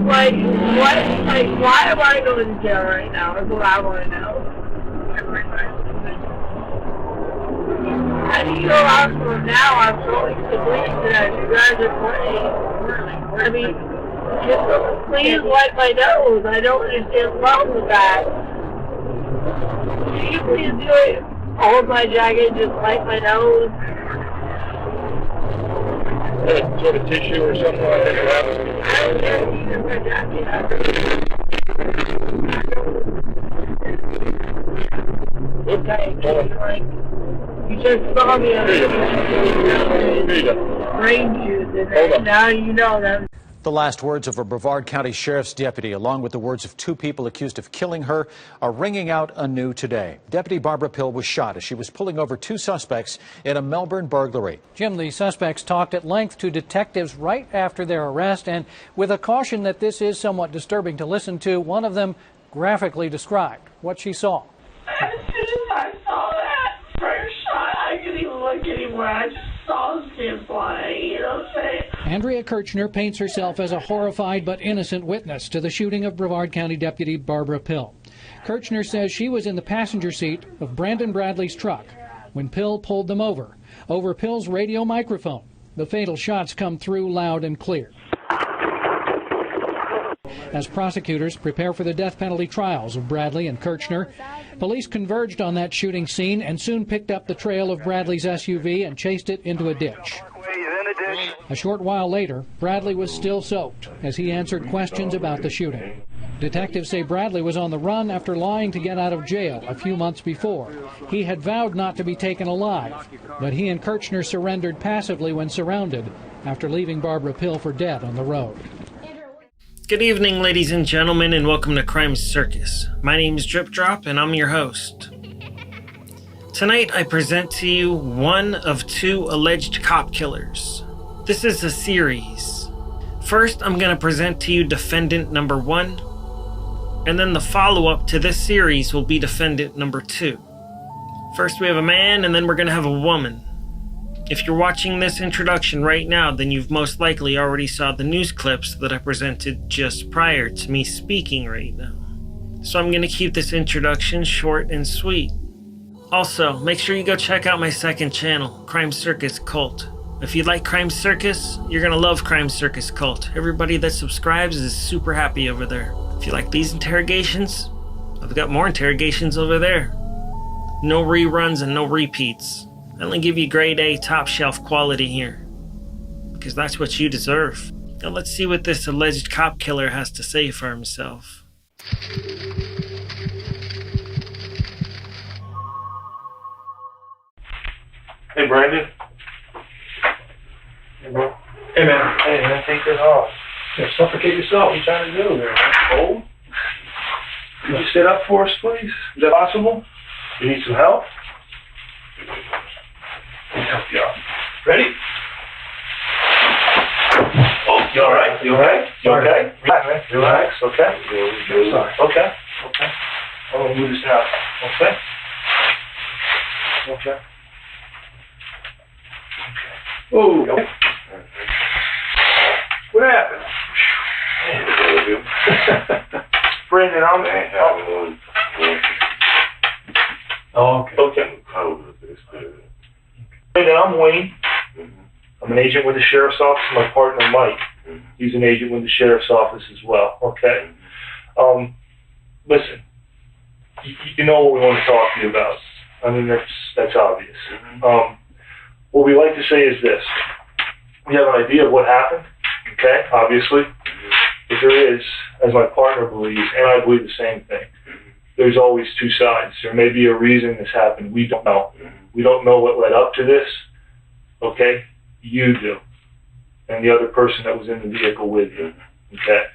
Like, what? Like, why am I going to jail right now? That's what I want to know. I mean, also now I'm going to believe that you guys are playing. I mean, just please wipe my nose. I don't understand what's wrong with that. Can you please do it? Hold my jacket, just wipe my nose. Sort of tissue or something like that. I don't care if you use my jacket. Okay, you just saw me on brain juice, and now you know that. The last words of a Brevard County Sheriff's deputy, along with the words of two people accused of killing her, are ringing out anew today. Deputy Barbara Pill was shot as she was pulling over two suspects in a Melbourne burglary. Jim, the suspects talked at length to detectives right after their arrest, and with a caution that this is somewhat disturbing to listen to, one of them graphically described what she saw. As soon as I saw that first shot, I couldn't even look anymore. I just saw his skin flying, you know what I'm saying? Andrea Kirchner paints herself as a horrified but innocent witness to the shooting of Brevard County Deputy Barbara Pill. Kirchner says she was in the passenger seat of Brandon Bradley's truck when Pill pulled them over Pill's radio microphone. The fatal shots come through loud and clear. As prosecutors prepare for the death penalty trials of Bradley and Kirchner, police converged on that shooting scene and soon picked up the trail of Bradley's SUV and chased it into a ditch. A short while later, Bradley was still soaked as he answered questions about the shooting. Detectives say Bradley was on the run after lying to get out of jail a few months before. He had vowed not to be taken alive, but he and Kirchner surrendered passively when surrounded after leaving Barbara Pill for dead on the road. Good evening, ladies and gentlemen, and welcome to Crime Circus. My name is Drip Drop, and I'm your host. Tonight, I present to you one of two alleged cop killers. This is a series. First, I'm going to present to you defendant number 1, and then the follow-up to this series will be defendant number 2. First, we have a man, and then we're going to have a woman. If you're watching this introduction right now, then you've most likely already saw the news clips that I presented just prior to me speaking right now. So I'm going to keep this introduction short and sweet. Also, make sure you go check out my second channel, Crime Circus Cult. If you like Crime Circus, you're going to love Crime Circus Cult. Everybody that subscribes is super happy over there. If you like these interrogations, I've got more interrogations over there. No reruns and no repeats. I only give you grade A top shelf quality here, because that's what you deserve. Now let's see what this alleged cop killer has to say for himself. Hey, Brandon. Hey, bro. Hey, man. Hey, man, take this off. Yeah, suffocate yourself. What are you trying to do there? Cold? Could you sit up for us, please? Is that possible? You need some help? Let me help you out. Ready? Oh, you alright? You alright? You okay? Relax, man. Relax, okay? Sorry. Okay. Okay. I'm gonna move this out. Okay? Okay. Oh, okay. What happened? Brandon, Oh, okay. Okay. Brandon, I'm Wayne. I'm an agent with the Sheriff's Office. My partner, Mike. He's an agent with the Sheriff's Office as well. Okay? Listen, you know what we want to talk to you about. I mean, that's obvious. What we like to say is this. We have an idea of what happened, okay, obviously. But there is, as my partner believes, and I believe the same thing, there's always two sides. There may be a reason this happened. We don't know. We don't know what led up to this, okay? You do. And the other person that was in the vehicle with you, okay?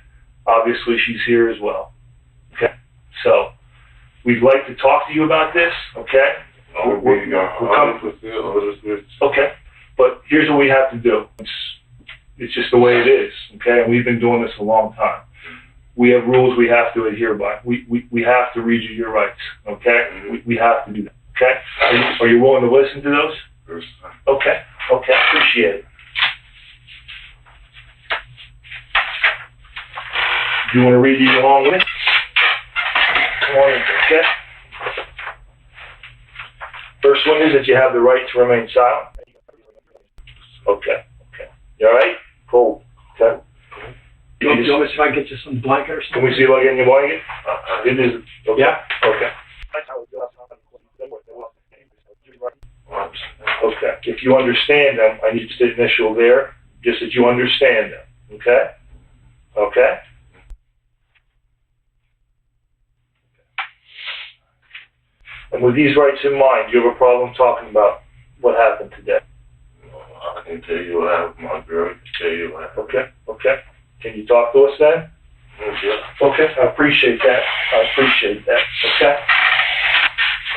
Obviously, she's here as well, okay? So, we'd like to talk to you about this, okay? Okay, but here's what we have to do. It's just the way it is, okay? And we've been doing this a long time. We have rules we have to adhere by. We have to read you your rights, okay? We have to do that, okay? Are you willing to listen to those? Okay, appreciate it. Do you want to read these along with me? Come on in, okay? First one is that you have the right to remain silent. Okay. You all right? Cool. Okay. You want me to see if I can get you some blanket or something? Can we see if I get your blanket? It is. Okay. Yeah. Okay. Okay. If you understand them, I need the initial there, just that you understand them. Okay? Okay? And with these rights in mind, do you have a problem talking about what happened today? I can tell you what happened. My girl can tell you what happened. Okay. Can you talk to us then? Yeah. Okay, I appreciate that. Okay?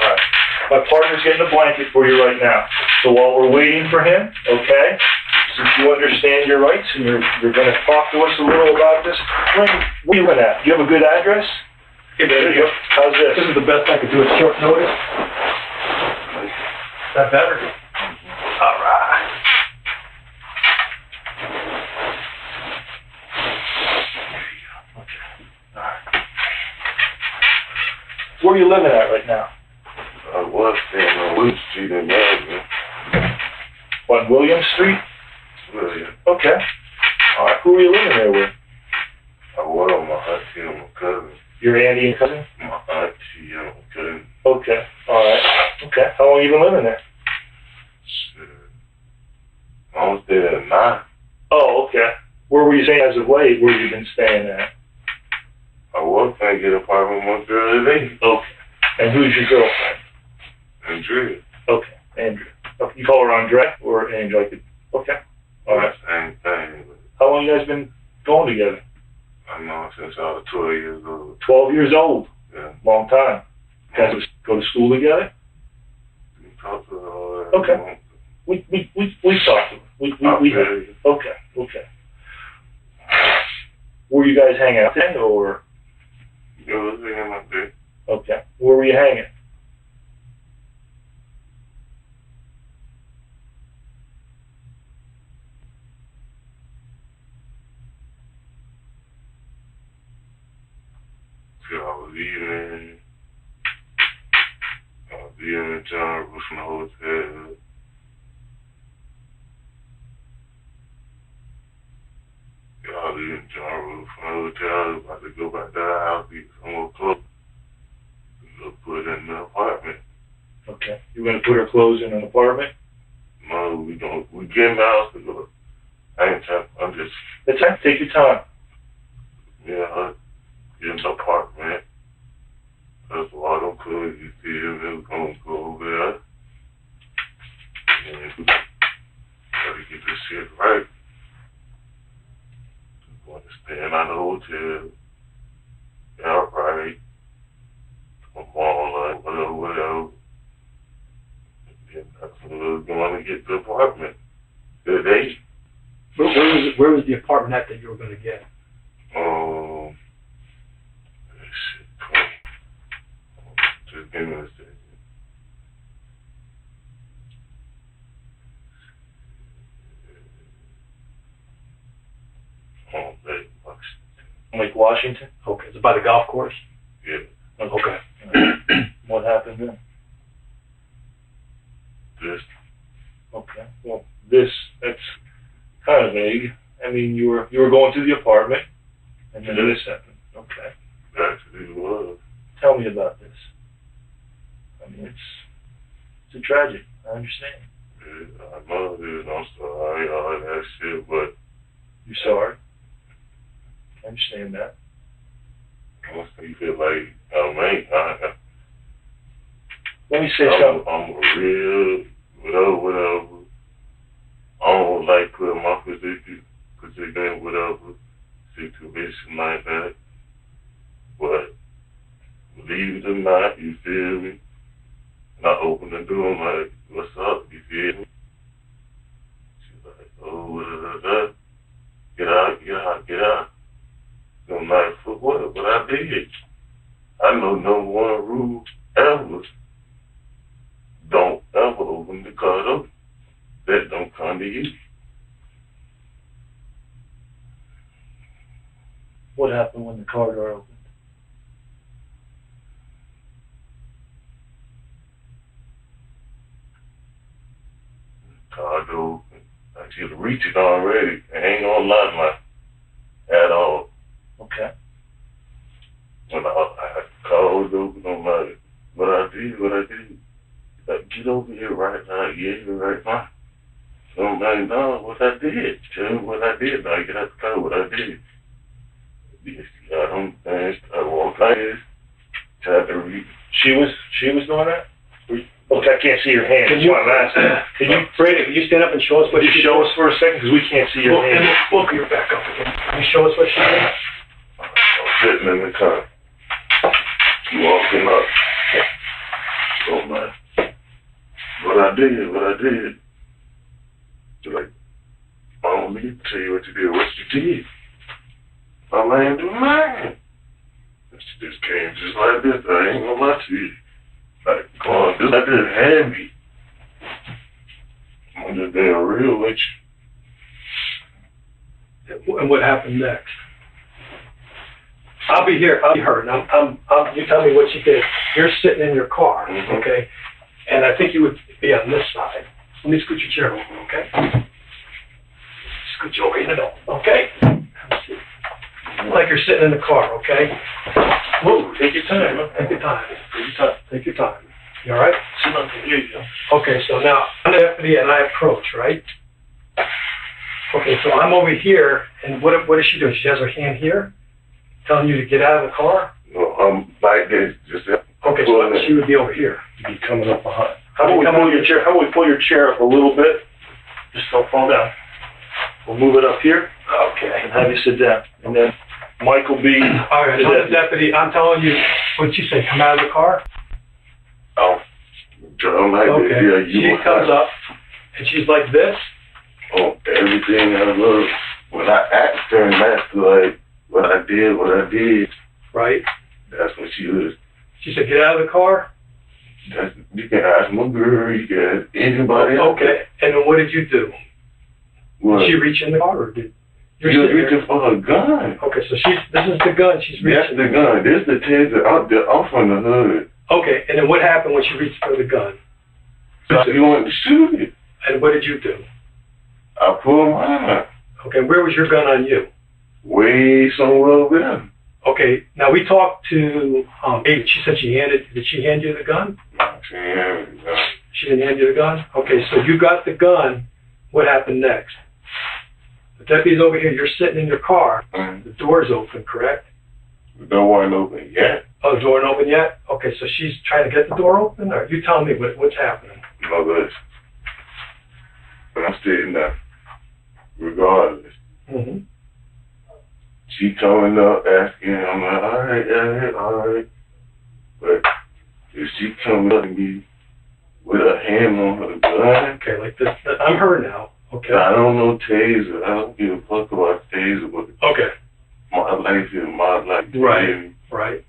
All right. My partner's getting a blanket for you right now. So while we're waiting for him, okay, since you understand your rights and you're going to talk to us a little about this, where are you living at? Do you have a good address? Yeah, there you go. How's this? This is the best I could do at short notice. Is that better? All right. Where are you living at right now? I was staying on William Street in Melbourne. On William Street? William. Okay. All right. Who are you living there with? I was on my auntie and my cousin. Your auntie and cousin? My auntie and my cousin. Okay. All right. Okay. How long have you been living there? I was there at 9. Oh, okay. Where were you staying as of late? Where have you been staying at? I was trying to get an apartment with my girl today. Okay. And who's your girlfriend? Andrea. Okay. Andrea. Okay. You call her Andre or Andrea? Okay. All right. Same thing. How long you guys been going together? I know since I was 12 years old. 12 years old. Yeah. Long time. You guys go to school together? We talk to her. Okay. We talked to her. We Okay. Were you guys hanging out then or? It was hanging up there. Okay. Where were you hanging? So I was eating in John Roof from the hotel. I was eating John Roof from the hotel. I was about to go back to the house, eat some more clothes. Go put it in the apartment. Okay. You were going to put her clothes in an apartment? No, we get in the house to go. I'm just, That's right. Take your time. yeah, get in the apartment. That's why I don't cook. You see him, he's going to go over there. And we gotta get this shit right. I'm going to stay in the hotel. Yeah, right. I'm all like, whatever. And then that's when we was going to get the apartment. Today. Where was the apartment at that you were going to get? Shit, just give me a second. Lake Washington? Okay. Is it by the golf course? Yeah. Okay. What happened then? This. Okay. Well, that's kind of vague. I mean, you were going to the apartment, and then this happened. Okay. Actually was. Tell me about this. I mean, it's a tragedy. I understand. Yeah, I know it is. I'm sorry, all that shit, but You're sorry. I understand that. you feel like, Let me say something. I'm a real, whatever. I don't like putting my position in whatever situation like that. But believe it or not, you feel me? And I open the door, I'm like, what's up? You feel me? She's like, oh, get out. So I'm like, for what? But I did. I know number one rule ever. Don't ever open the car door. That don't come to you. What what happened when the car door opened? Car door open. I she was reaching already. I ain't gonna lie, man, at all. Okay. When I called open on my, what I did. Like, get over here right now. Yeah, right now. So I'm like, no, what I did. Tell me what I did. Now get out the car, what I did. Yes, I don't think I walked like this. Tried to reach. She was doing that? Okay, I can't see your hand. Can That's you, why I'm asking. can you, Brady, can you stand up and show us what Can you she show did? us for a second? Because we can't see your And hand. we'll get back up again. Can you show us what she did? I'm sitting in the car. Walking up. Oh man. What I did. You're like, I don't need to tell you what you did. What you did. My man do mine. She just came just like this. I ain't gonna lie to you. Like, going just like this heavy. I'm just being real with you. And what happened next? I'll be here. I'll be heard. You tell me what you did. You're sitting in your car, Mhm. okay? And I think you would be on this side. Let me scoot your chair over, okay? Scoot you over in the middle, okay? Like you're sitting in the car, okay? Whoa, take your time. Huh? Take your time. Take your time. Take your time. You all right? Sit on the view, yeah. Okay, so now I'm the deputy and I approach, right? Okay, so I'm over here, and what is she doing? She has her hand here, telling you to get out of the car? No, I'm like this. Just Okay, so she would be over here. You'd be coming up behind. How How about we about come we pull your chair up a little bit? Just don't fall down. We'll move it up here Okay. and have you sit down. And then Mike will be All right, so the deputy, I'm telling you, what'd you say, come out of the car? I'm like Okay, this. Yeah, you she comes up, and she's like this? Oh, everything I love. When I asked her and asked her, like, what I did, Right? that's what she was. She said, get out of the car? That's, you can ask my girl, you can ask anybody else. Okay, and then what did you do? What? Did she reach in the car, or did... You're You're sitting there. reaching for a gun. Okay, so this is the gun she's That's reaching. the gun. This the taser out there. I'm from the hood. Okay, and then what happened when she reached for the gun? So you want to shoot it. And what did you do? I pulled mine out. Okay, where was your gun on you? Way somewhere over there. Okay, now we talked to Amy. She said did she hand you the gun? She ain't having it, gun. She didn't hand you the gun? Okay, so you got the gun. What happened next? The deputy's over here. You're sitting in your car. The door's open, correct? The door ain't open yet. Oh, the door ain't open yet? Okay, so she's trying to get the door open? Or you tell me what's happening. No good. But I'm sitting there. Regardless. Mm-hmm. She coming up asking, I'm like, all right. But if she coming up to me with her hand on her gun, Okay, like this. I'm her now. Okay. I don't know taser. I don't give a fuck about taser, but Okay, my life is my life. Right. right.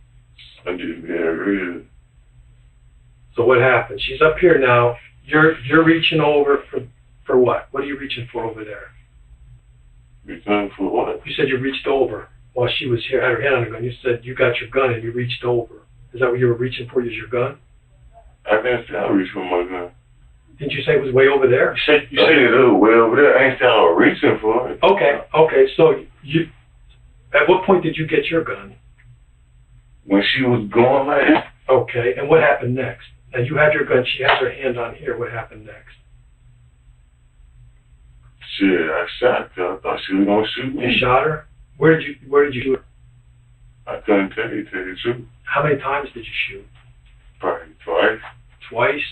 I'm just being real. So what happened? She's up here now. You're reaching over for what? What are you reaching for over there? Return for what? You said you reached over while she was here, had her hand on the gun. You said you got your gun and you reached over. Is that what you were reaching for? Is your gun? I didn't say I reached for my gun. Didn't you say it was way over there? You said You said it was way over there. I ain't saying I was reaching for it. Okay. So at what point did you get your gun? When she was going like that, Okay, and what happened next? Now you had your gun. She has her hand on here. What happened next? shit, I shot her. I thought she was gonna shoot me. You shot her. Where did you shoot her? I couldn't tell you the truth. How many times did you shoot? Probably twice. Twice.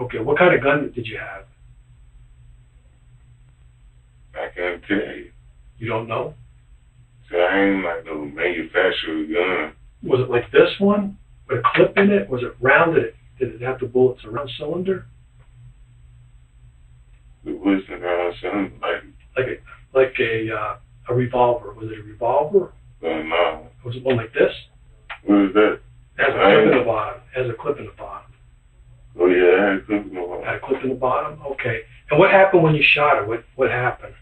Okay. What kind of gun did you have? I can't tell you. You don't know. So I ain't like no manufacturer gun. Was it like this one with a clip in it? Was it rounded? Did it have the bullets around cylinder? It wasn't around something Like a revolver? Was it a revolver? no. Was it one like this? What is that? Has a clip in the bottom. Has a clip in the bottom. Oh yeah, I had cooking on. Had a clip in the bottom. Okay. And what happened when you shot her? What happened?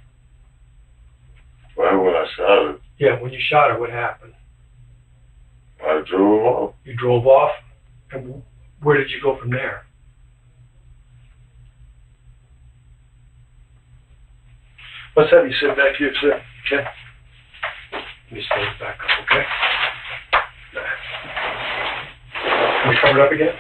Right when I shot her, Yeah, when you shot her, what happened? I drove off. You drove off? And where did you go from there? Let's have you sit back here, sir. Okay. Let me stand back up, okay? Can you cover it up again?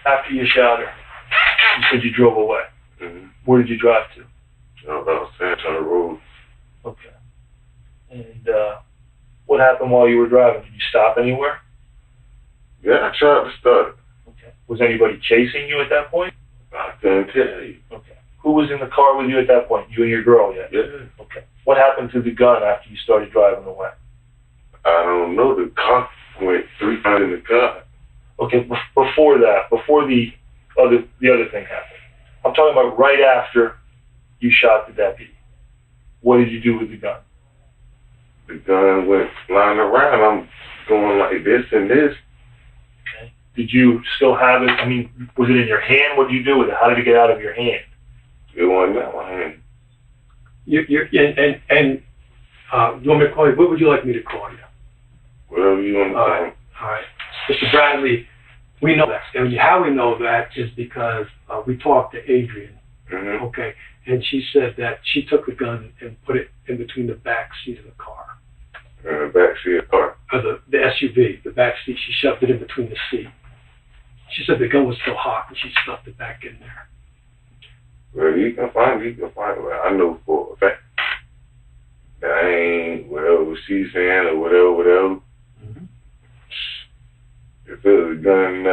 After you shot her, you said you drove away. Mm-hmm. Where did you drive to? About Santana Road. Okay. And what happened while you were driving? Did you stop anywhere? Yeah, I tried to start. Okay. Was anybody chasing you at that point? I couldn't tell you. Okay. Who was in the car with you at that point? You and your girl, yeah? Yeah. Okay. What happened to the gun after you started driving away? I don't know. The car went 3 times in the car. Okay, before that, before the other thing happened, I'm talking about right after you shot the deputy. What did you do with the gun? The gun went flying around. I'm going like this and this. Okay. Did you still have it? I mean, was it in your hand? What did you do with it? How did it get out of your hand? It wasn't in my hand. You want me to call you? What would you like me to call you? Whatever you want to All call right. All right. Mr. Bradley, we know that. And how we know that is because we talked to Adrian, Mm-hmm. okay, and she said that she took the gun and put it in between the back seat of the car, In the backseat of the car. the SUV, the back seat. She shoved it in between the seat. She said the gun was still hot and she stuffed it back in there. Well, you can find it. Well, I know for a fact that I ain't whatever she's saying or whatever. Mm-hmm. If it was a gun,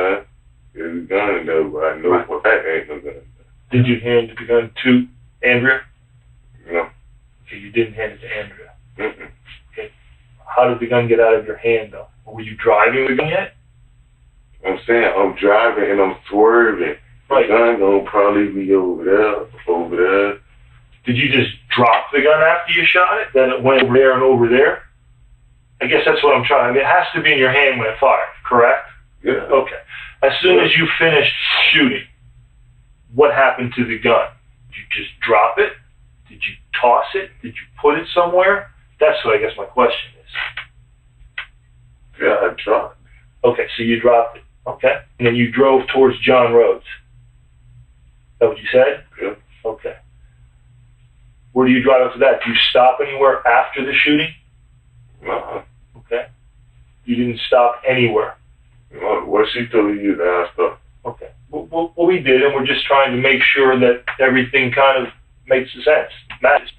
it was a gun in there, but I know Right. for a fact ain't no gun. Did you hand the gun to Andrea? No. Okay, you didn't hand it to Andrea. Mm-mm. How did the gun get out of your hand, though? Were you driving the gun yet? I'm saying I'm driving and I'm swerving. Right. The gun gonna probably be over there. Did you just drop the gun after you shot it? Then it went over there and over there? I guess that's what I'm trying. I mean, it has to be in your hand when it fired, correct? Yeah. Okay. As soon as you finished shooting, what happened to the gun? Did you just drop it? Did you toss it? Did you put it somewhere? That's what I guess my question is. Yeah, I dropped. Okay, so you dropped it. Okay. And then you drove towards John Rhodes. Is that what you said? Yeah. Okay. Where do you drive after that? Do you stop anywhere after the shooting? No. Okay. You didn't stop anywhere. No. What she told you that I stopped. Okay. Well, we did, and we're just trying to make sure that everything kind of makes sense. Matters.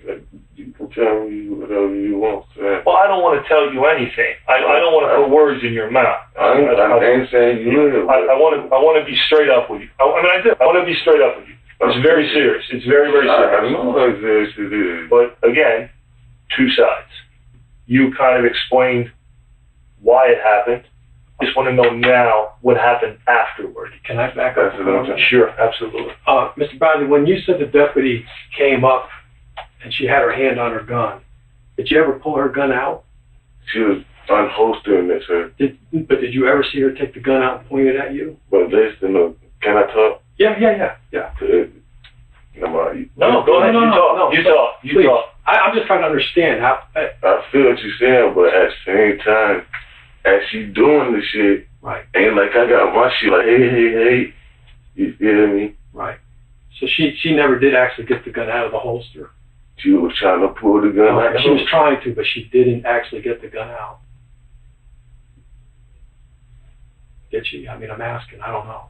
You can tell me whatever you want, sir. Well, I don't want to tell you anything. I don't want to put words in your mouth. I ain't saying you live. I want to be straight up with you. I mean, I do. I want to be straight up with you. It's very serious. It's very, very serious. I know how serious it is. But again, two sides. You kind of explained why it happened. I just want to know now what happened afterward. Can I back up? That's what I'm saying. Sure, absolutely. Mr. Bradley, when you said the deputy came up and she had her hand on her gun, did you ever pull her gun out? She was unholstering it, sir. But did you ever see her take the gun out and point it at you? But listen, can I talk? Yeah. No, go ahead. You talk. Please. I'm just trying to understand how. I feel what you're saying, but at the same time, as she doing the shit, Right. ain't like I got my shit like, hey. You feel me? Right. So she never did actually get the gun out of the holster. She was trying to pull the gun out. She was trying to, but she didn't actually get the gun out. Did she? I mean, I'm asking. I don't know.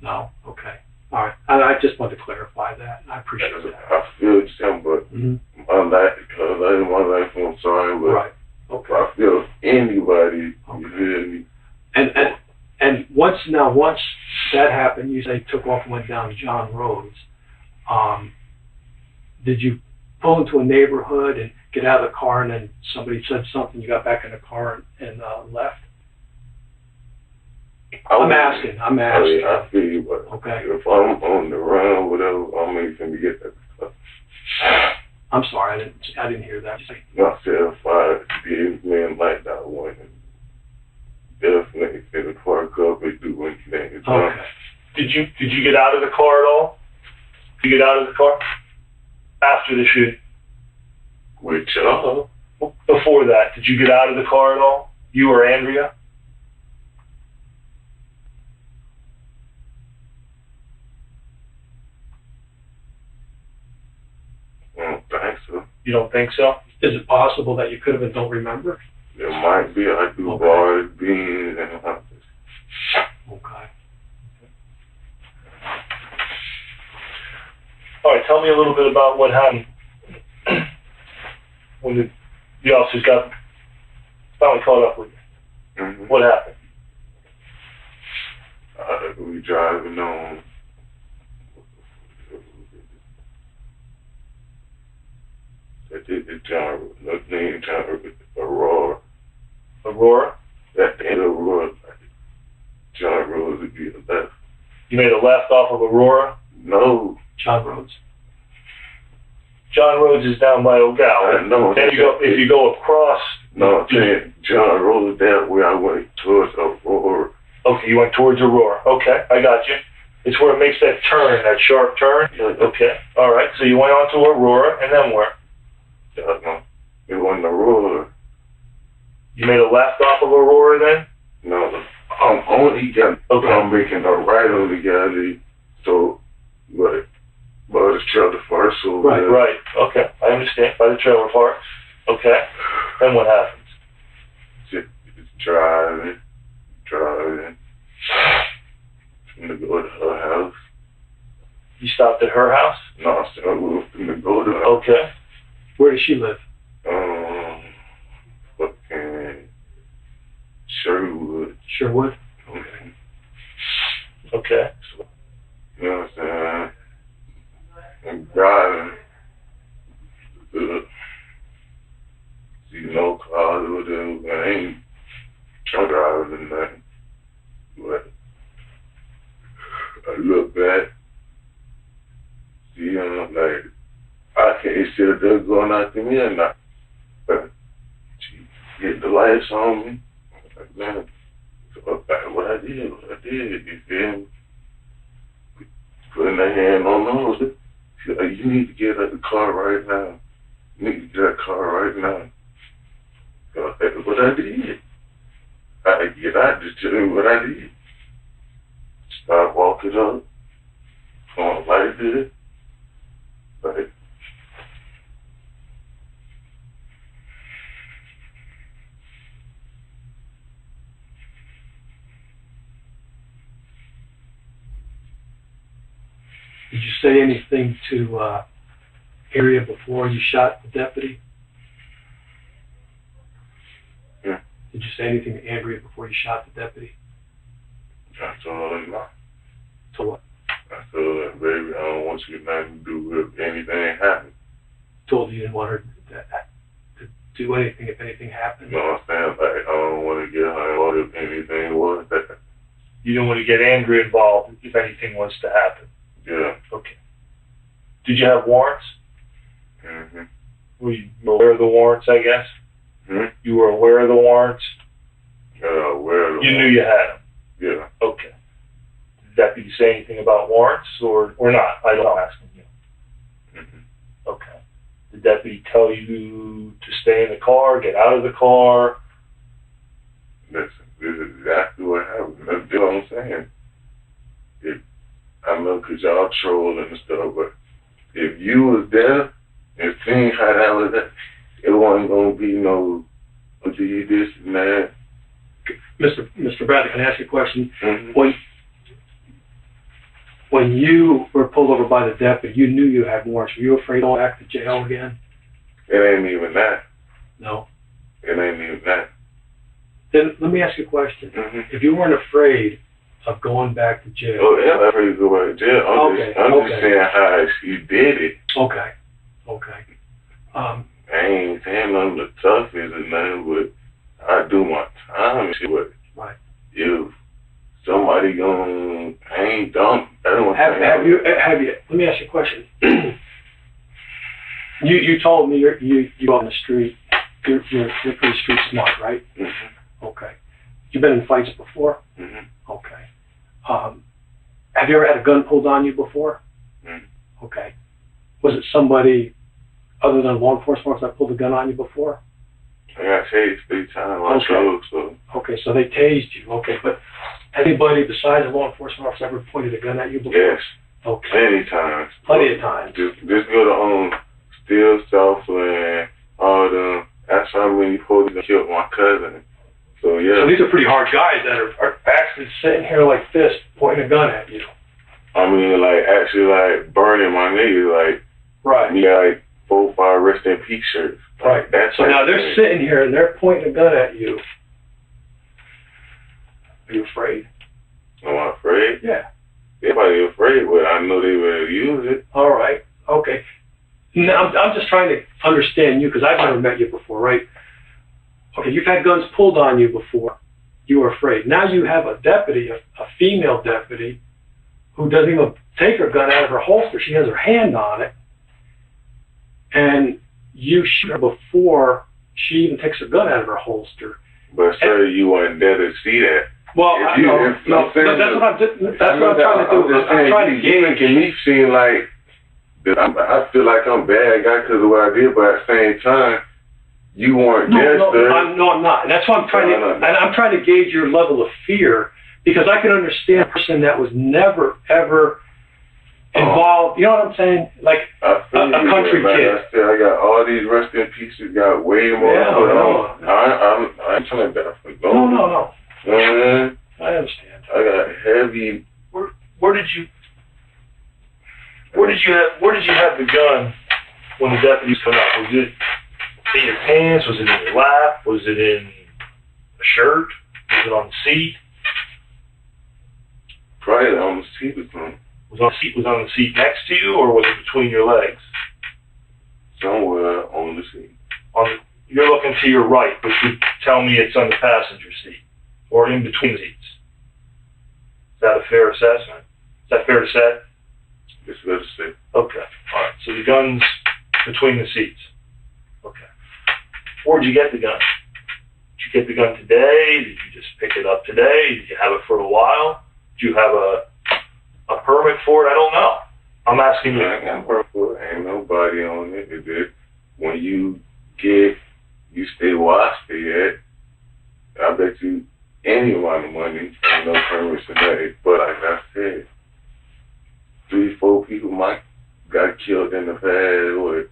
No? Okay. All right. I just wanted to clarify that. I appreciate that. I feel what you're saying, but my life, I'm sorry, but Right. Okay. I feel anybody, you feel me? And once that happened, you say took off and went down John Rhodes. Did you pull into a neighborhood and get out of the car, and then somebody said something, you got back in the car and left? I'm asking. I mean, I feel you, but Okay. if I'm on the run or whatever, I'm making to get that stuff. I'm sorry, I didn't hear that. Myself, I did men like that one. Definitely in the park up and do anything. Okay. Did you get out of the car at all? Did you get out of the car after the shooting? With y'all. Before that, did you get out of the car at all? You or Andrea? I don't think so. You don't think so? Is it possible that you could have and don't remember? There might be. I do Okay. bars, beans, and Okay. All right, tell me a little bit about what happened when the officers got finally caught up with you. mm-hmm. What happened? We driving on. That did the John, the name John Aurora. Aurora? That the end of Aurora, John Rose would be the left. You made a left off of Aurora? No, John Rhodes. John Rhodes is down by O'Gow. no. Then if you go across. No, I'm saying John Rose, that way I went towards Aurora. Okay, you went towards Aurora. Okay, I got you. It's where it makes that turn, that sharp turn. Okay, all right. So you went on to Aurora, and then where? It wasn't Aurora. You made a left off of Aurora then? No, I'm only got. Okay. I'm making a right on the gallery. So, but it's trailer first. So Right. Right. Okay, I understand. By the trailer park. Okay. Then what happens? Just driving. Finna go to her house. You stopped at her house? No, so we were finna go to her. Okay. Where does she live? Fucking Sherwood. Sherwood. Okay. Okay. You know what I'm saying? I'm driving. See no cars or whatever. I ain't drunk driving or nothing. But I look back. See, like, I can't see the dog going after me or not. But she get the lights on me. Like, man, so what I did, you feel me? Putting her hand on those. She like, you need to get out of the car right now. You need to get out of the car right now. So that's what I did. I get out, just tell me what I did. Start walking up. Going like this. Like, Did you say anything to Area before you shot the deputy? Yeah. Did you say anything to Andrea before you shot the deputy? I told her no. To what? I told her, baby, I don't want you nothing to do with anything happen. Told you didn't want her to do anything if anything happened? You know what I'm saying? Like, I don't want to get her involved if anything was that. You didn't want to get Andrea involved if anything was to happen. Yeah. Okay. Did you have warrants? Mm-hmm. Were you aware of the warrants, I guess? You were aware of the warrants? Where You knew you had them? Yeah. Okay. Did the deputy say anything about warrants or not? I don't know. I'm asking you. Mm-hmm. Okay. Did the deputy tell you to stay in the car, get out of the car? Listen, this is exactly what happened. That's what I'm saying. I know because y'all trolling and stuff, but if you was there and seen how that was, it wasn't going to be no, do you this and that. Mr. Bradley, can I ask you a question? Mm-hmm. When you were pulled over by the deputy, you knew you had warrants. Were you afraid to go back to jail again? It ain't even that. No. It ain't even that. Then let me ask you a question. Mm-hmm. If you weren't afraid of going back to jail. Oh, yeah, I'm ready to go back to jail. I'm just saying how she did it. Okay. I ain't saying nothing the toughest or nothing, but I do my time and shit. But right. If somebody I ain't dumb. I don't Have you, let me ask you a question. You told me you on the street. You're pretty street smart, right? Mm-hmm. Okay. You've been in fights before? Mm-hmm. Okay. Have you ever had a gun pulled on you before? Mm-hmm. Okay. Was it somebody other than a law enforcement officer that pulled a gun on you before? I got tased 3 times. So. Okay, so they tased you. Okay, but has anybody besides a law enforcement officer ever pointed a gun at you before? Yes. Okay. Many times. Plenty of times. Just go to Steel, Southland, all them. That's how many police killed my cousin. So yeah. So these are pretty hard guys that are actually sitting here like this, pointing a gun at you. I mean, like, actually, like, burning my niggas, like, Right. me, like, 4 or 5 rest in peace shirts. Right. That's So now they're sitting here and they're pointing a gun at you. Are you afraid? Am I afraid? Yeah. Everybody afraid, but I know they will use it. All right. Okay. Now, I'm just trying to understand you because I've never met you before, right? Okay, you've had guns pulled on you before. You were afraid. Now you have a deputy, a female deputy, who doesn't even take her gun out of her holster. She has her hand on it. And you shoot her before she even takes her gun out of her holster. But, sir, you weren't there to see that. Well, If you- no, if- no, I'm saying but that's what I'm trying to do. I'm trying to you making me seem like that I feel like I'm a bad guy because of what I did, but at the same time, you weren't there, sir. I'm not. That's why I'm trying to, and I'm trying to gauge your level of fear because I can understand a person that was never ever involved. You know what I'm saying? Like I feel a country like kid. I said, I got all these rest in pieces, got way more. Yeah, but I'm trying to for No. You know what I mean? I understand. I got heavy. Where did you have the gun when the deputies come out? Was it in your pants? Was it in your lap? Was it in a shirt? Was it on the seat? Probably on the seat or something. Was it on the seat next to you, or was it between your legs? Somewhere on the seat. You're looking to your right, which would tell me it's on the passenger seat or in between seats. Is that a fair assessment? Is that fair to say? It's better to say. Okay. All right. So the gun's between the seats. Okay. Where'd you get the gun? Did you get the gun today? Did you just pick it up today? Did you have it for a while? Did you have a permit for it? I don't know. I'm asking you. I ain't got work for it. Ain't nobody on it. It is when you stay where I stay at. I bet you any amount of money and no permits and that. But like I said, 3-4 people might got killed in the past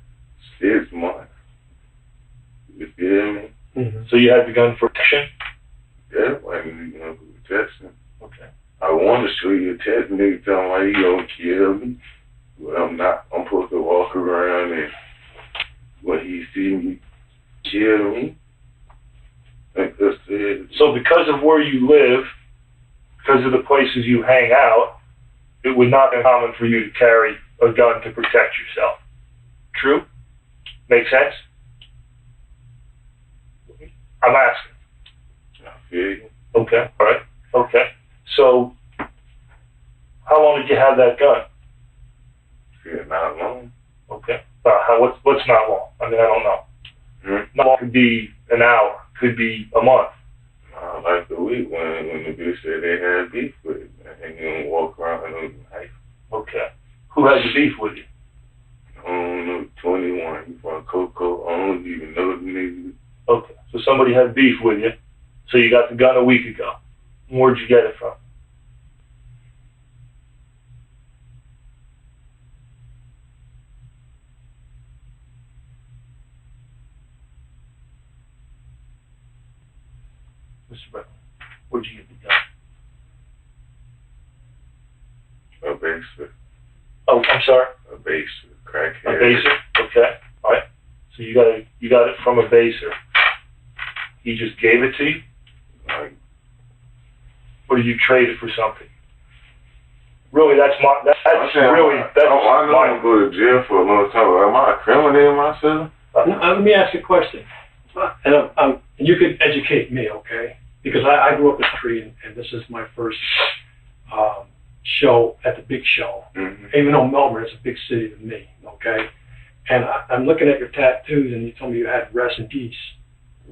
6 months. You feel me? Mm-hmm. So you had the gun for protection? Yeah, I need to know protection. Okay. I want to show you a test nigga tell me why you gonna kill me. But I'm not. I'm supposed to walk around and when he see me kill me. Like that's it. So because of where you live, because of the places you hang out, it would not be common for you to carry a gun to protect yourself. True? Make sense? I'm asking. I feel you. Okay. All right. Okay. So, how long did you have that gun? Feel not long. Okay. What's not long? I mean, I don't know. Hmm? Not long could be an hour. Could be a month. Like the week when the bitch said they had beef with it, and you walk around and like, Okay. Who had the beef with you? I don't know, 21, he from Coco, I don't even know the nigga. Okay. So somebody had beef with you. So you got the gun a week ago. Where'd you get it from? Mr. Brown, where'd you get the gun? A baser, Oh, I'm sorry. a baser, crackhead. A baser? Okay. All right. So you got it from a baser. He just gave it to you? Like, Or did you trade it for something? Really, that's I know mine. I'm gonna go to jail for a long time. Am I incriminating myself? Let me ask you a question, and you can educate me, okay? Because I grew up in the country, and this is my first show at the Big Show. Mm-hmm. Even though Melbourne is a big city to me, okay? And I'm looking at your tattoos, and you told me you had rest in peace.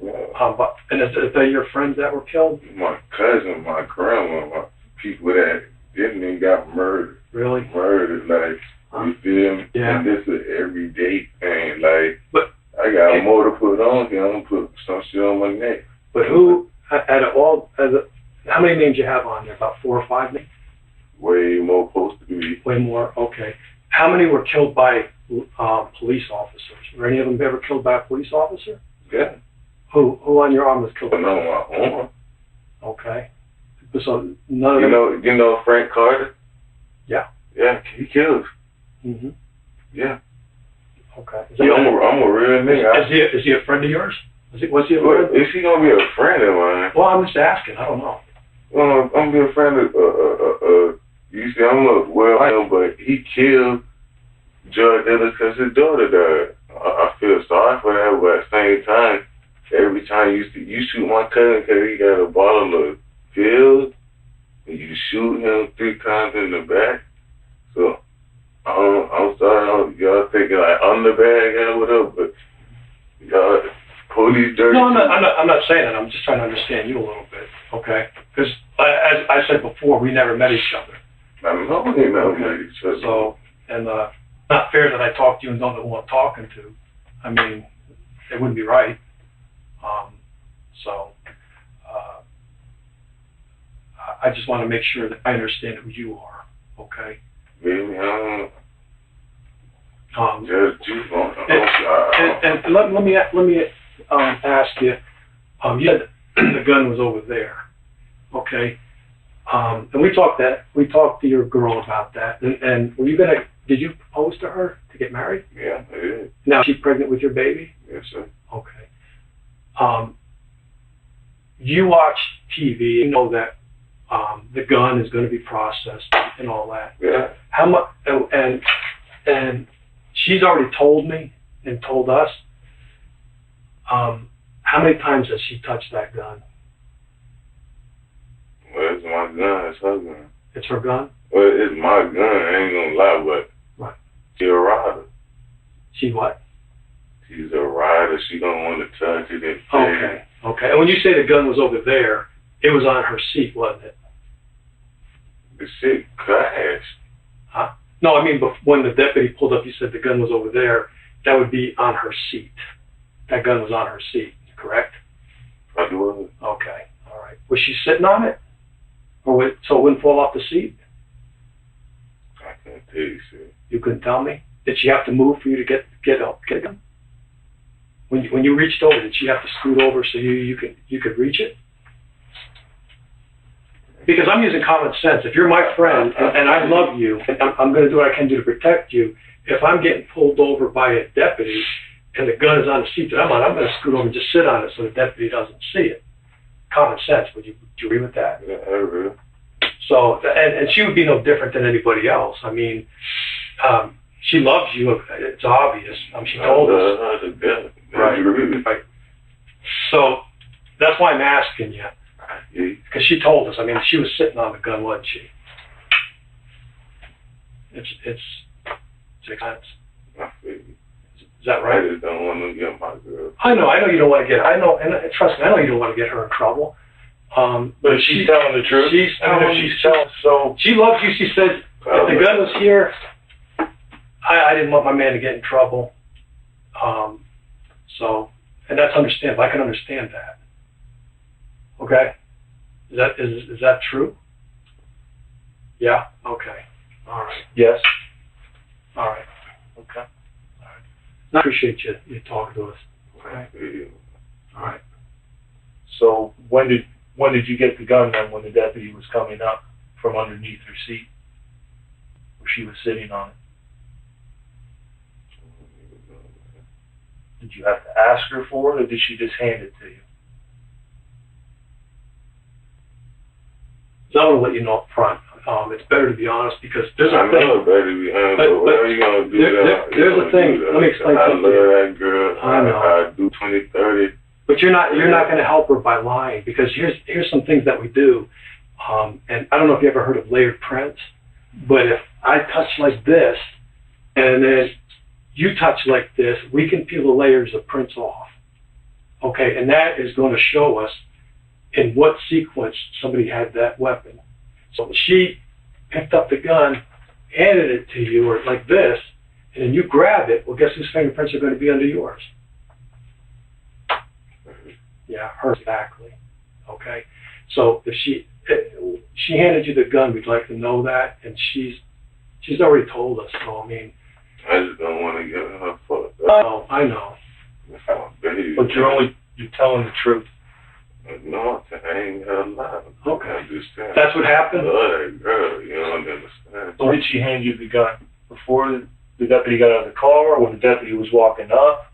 Yeah. And is that your friends that were killed? My cousin, my grandma, my people that didn't even got murdered. Really? Murdered, like, you feel me? Yeah. And this is everyday thing. Like, But I got more to put on here. I'm gonna put some shit on my neck. But how many names you have on there? About 4 or 5 names? Way more supposed to be. Way more? Okay. How many were killed by police officers? Were any of them ever killed by a police officer? Yeah. Who on your arm was killed? But on my arm. Okay. So none of them... You know Frank Carter? Yeah. Yeah, he killed. Mm-hmm. Yeah. Okay. I'm a real nigga. Is he a friend of yours? Was he a Well, friend? is he gonna be a friend of mine? Well, I'm just asking. I don't know. Well, I'm gonna be a friend of, you see, I know, but he killed drug dealers because his daughter died. I feel sorry for that, but at the same time, every time you shoot my cousin because he got a bottle of pills, and you shoot him 3 times in the back. So, I'm sorry, y'all thinking like I'm the bad guy, whatever, but y'all, police dirty. No, I'm not saying that. I'm just trying to understand you a little bit, okay? Because as I said before, we never met each other. I know we never met each other. So, and not fair that I talk to you and don't know who I'm talking to. I mean, it wouldn't be right. I just want to make sure that I understand who you are, okay? Maybe I Um, don't just and let me ask you. You said the gun was over there, okay? And we talked to your girl about that. And did you propose to her to get married? Yeah, I did. Now she's pregnant with your baby? Yes, sir. Okay. You watch TV, you know that the gun is going to be processed and all that. Yeah. How much? And she's already told me and told us. How many times has she touched that gun? Well, it's my gun. It's her gun. It's her gun? Well, it's my gun. I ain't gonna lie, but Right. she's a rider. She what? She's a rider. She don't want to touch it. And Okay. Okay. And when you say the gun was over there, it was on her seat, wasn't it? The shit crashed. Huh? No, I mean, when the deputy pulled up, you said the gun was over there. That would be on her seat. That gun was on her seat, correct? Probably was. Okay. All right. Was she sitting on it? So it wouldn't fall off the seat? I can't tell you, sir. You couldn't tell me? Did she have to move for you to get a gun? When you reached over, did she have to scoot over so you could reach it? Because I'm using common sense. If you're my friend and I love you, and I'm going to do what I can do to protect you, if I'm getting pulled over by a deputy and the gun is on the seat that I'm on, I'm going to scoot over and just sit on it so the deputy doesn't see it. Common sense. Do you agree with that? Yeah, I agree. So, and she would be no different than anybody else. I mean, she loves you. It's obvious. She told us. Right. So that's why I'm asking you. Because she told us. I mean, she was sitting on the gun, wasn't she? It's makes sense. Is that right? I just don't want to get my girl. I know you don't want to get. I know, and trust me, I know you don't want to get her in trouble. But she's telling the truth. She's telling. So she loves you. She said, if the gun was here, I didn't want my man to get in trouble. So, and that's understandable. I can understand that. Okay, is that true? Yeah. Okay. All right. yes. All right. Okay. I appreciate you talking to us. Okay. All right. So when did you get the gun then? When the deputy was coming up from underneath her seat, where she was sitting on it? Did you have to ask her for it, or did she just hand it to you? So I want to let you know up front. It's better to be honest because there's a thing. I know better to be honest, but what are you going to do that? There's a thing. Let me explain I something. love that girl. I know. I do 20-30. But you're not going to help her by lying because here's some things that we do. And I don't know if you ever heard of layered prints, but if I touch like this and then you touch like this, we can peel the layers of prints off. Okay, and that is going to show us in what sequence somebody had that weapon. So she picked up the gun, handed it to you, or like this, and then you grab it, well, guess whose fingerprints are going to be under yours? Yeah, hers exactly. Okay, so if she handed you the gun, we'd like to know that, and she's already told us. So I mean, I just don't want to get her fucked up. oh, I know. That's my baby. But you're telling the truth. No, I ain't got a lie. Okay. I just saying. That's what happened? I love that girl, you don't understand. When did she hand you the gun? Before the deputy got out of the car, or when the deputy was walking up?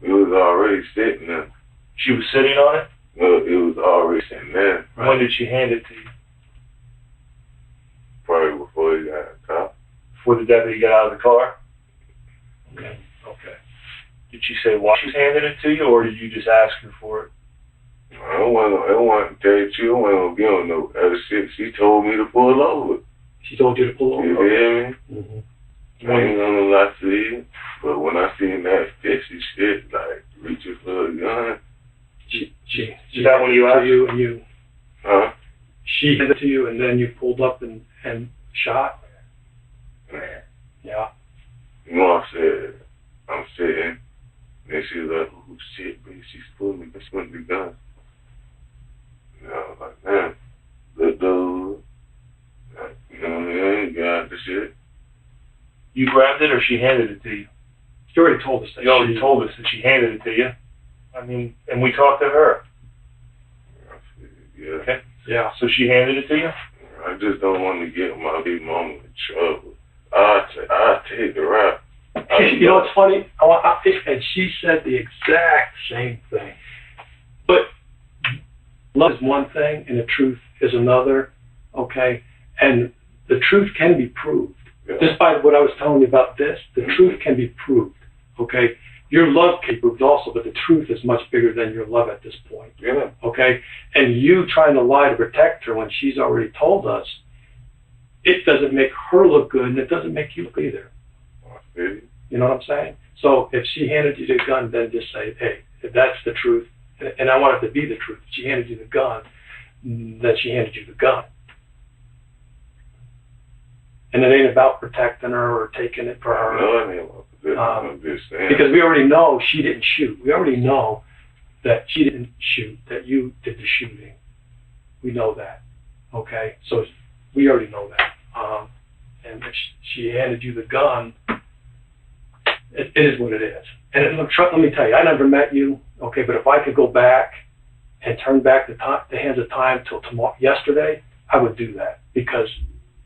It was already sitting there. She was sitting on it? No, it was already sitting there. Right. When did she hand it to you? Probably before he got caught. Before the deputy got out of the car? Okay. Okay. Did she say why she handed it to you, or did you just ask her for it? I don't want to tell you, I don't want to get on no other shit. She told me to pull over. She told you to pull over? You hear me? Mm-hmm. I ain't gonna lie to you, but when I seen that fishy shit, like reaching for a gun, Is that when you asked? To you and you, huh? she handed it to you and then you pulled up and shot? Yeah. You know what I said? I'm sitting, and she was like, oh shit, bitch, she's pulling the gun. And I was like, man, good dude. Like, you know what I mean? Got the shit. You grabbed it, or she handed it to you? She already told us that. You already told us that she handed it to you. I mean, and we talked to her. I said, yeah. Okay. Yeah. So she handed it to you? I just don't want to get my big mama in trouble. I'll take the rap. You know what's funny? And she said the exact same thing. But love is one thing and the truth is another, okay? And the truth can be proved. Yeah. Despite what I was telling you about this, the truth can be proved, okay? Your love can be proved also, but the truth is much bigger than your love at this point, Yeah. okay? And you trying to lie to protect her when she's already told us, it doesn't make her look good and it doesn't make you look either. I feel you. You know what I'm saying? So if she handed you the gun, then just say, hey, if that's the truth, and I want it to be the truth, if she handed you the gun, then she handed you the gun. And it ain't about protecting her or taking it for her. No, I ain't about this. I'm just saying. Because we already know she didn't shoot. We already know that she didn't shoot, that you did the shooting. We know that. Okay? So we already know that. And if she handed you the gun, it is what it is. And let me tell you, I never met you, okay, but if I could go back and turn back the hands of time till yesterday, I would do that, because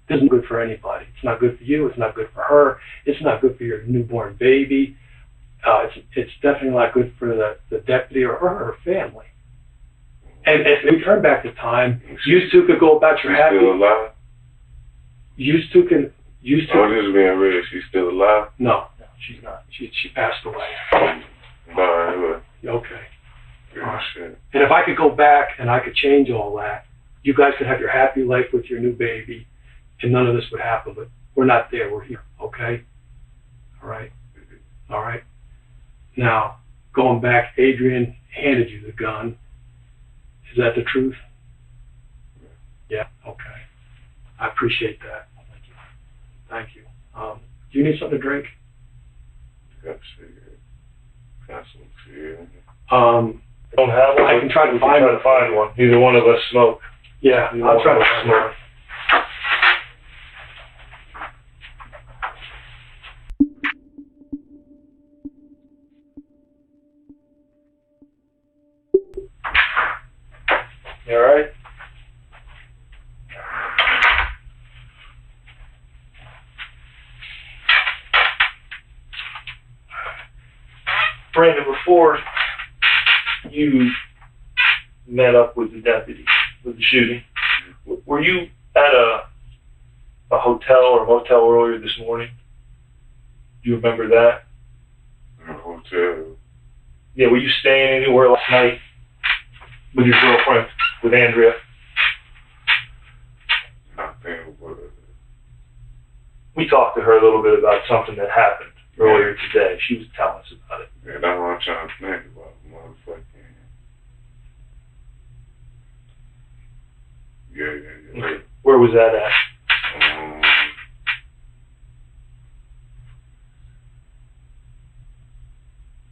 it isn't good for anybody. It's not good for you. It's not good for her. It's not good for your newborn baby. It's definitely not good for the deputy or her family. And if we turn back the time, you two could go about your She's happy. still alive? You two can. You two. I'm just being real. She's still alive? No, No, she's not. she passed away. No, Okay. yeah, shit. And if I could go back and I could change all that, you guys could have your happy life with your new baby, and none of this would happen. But we're not there. We're here. Okay. All right. All right. Now, going back, Adrian handed you the gun. Is that the truth? Yeah. Okay. I appreciate that. Thank you. Do you need something to drink? Got cigarette. Got some cigarette. Don't have one? I can try to We find try one. to find one. Neither one of us smoke. Yeah, Neither I'll one try of to us find smoke. one. You all right? Brandon, before you met up with the deputy, with the shooting, were you at a hotel or motel earlier this morning? Do you remember that? In a hotel. Yeah, were you staying anywhere last night with your girlfriend, with Andrea? I think it was. We talked to her a little bit about something that happened. earlier today. She was telling us about it. Yeah, that's what I'm trying to think about. Motherfucking. Yeah. Okay. Where was that at?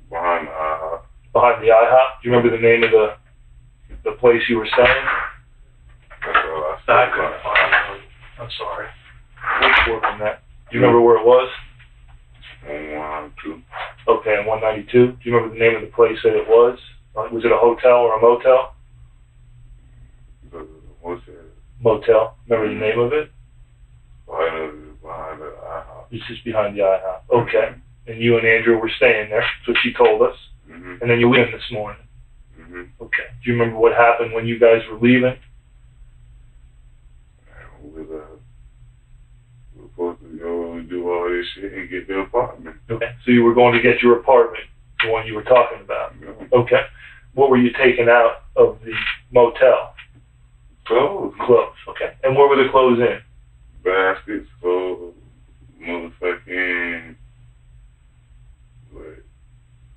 Behind the IHOP. Behind the IHOP? Do you remember the name of the place you were staying? That's all I I said. couldn't find it. I'm sorry. We'll work on that. Do you remember where it was? On 192. Okay, on 192. Do you remember the name of the place that it was? Was it a hotel or a motel? What's that? Motel. Remember the name of it? Behind the IHOP. It's just behind the IHOP. Okay. And you and Andrew were staying there. That's what she told us. Mm-hmm. And then you leave this morning. Mm-hmm. Okay. Do you remember what happened when you guys were leaving? We're supposed to go and do all this shit and get the apartment. Okay. So you were going to get your apartment, the one you were talking about. Yeah. Okay. What were you taking out of the motel? Clothes. Clothes. Okay. And what were the clothes in? Baskets for motherfucking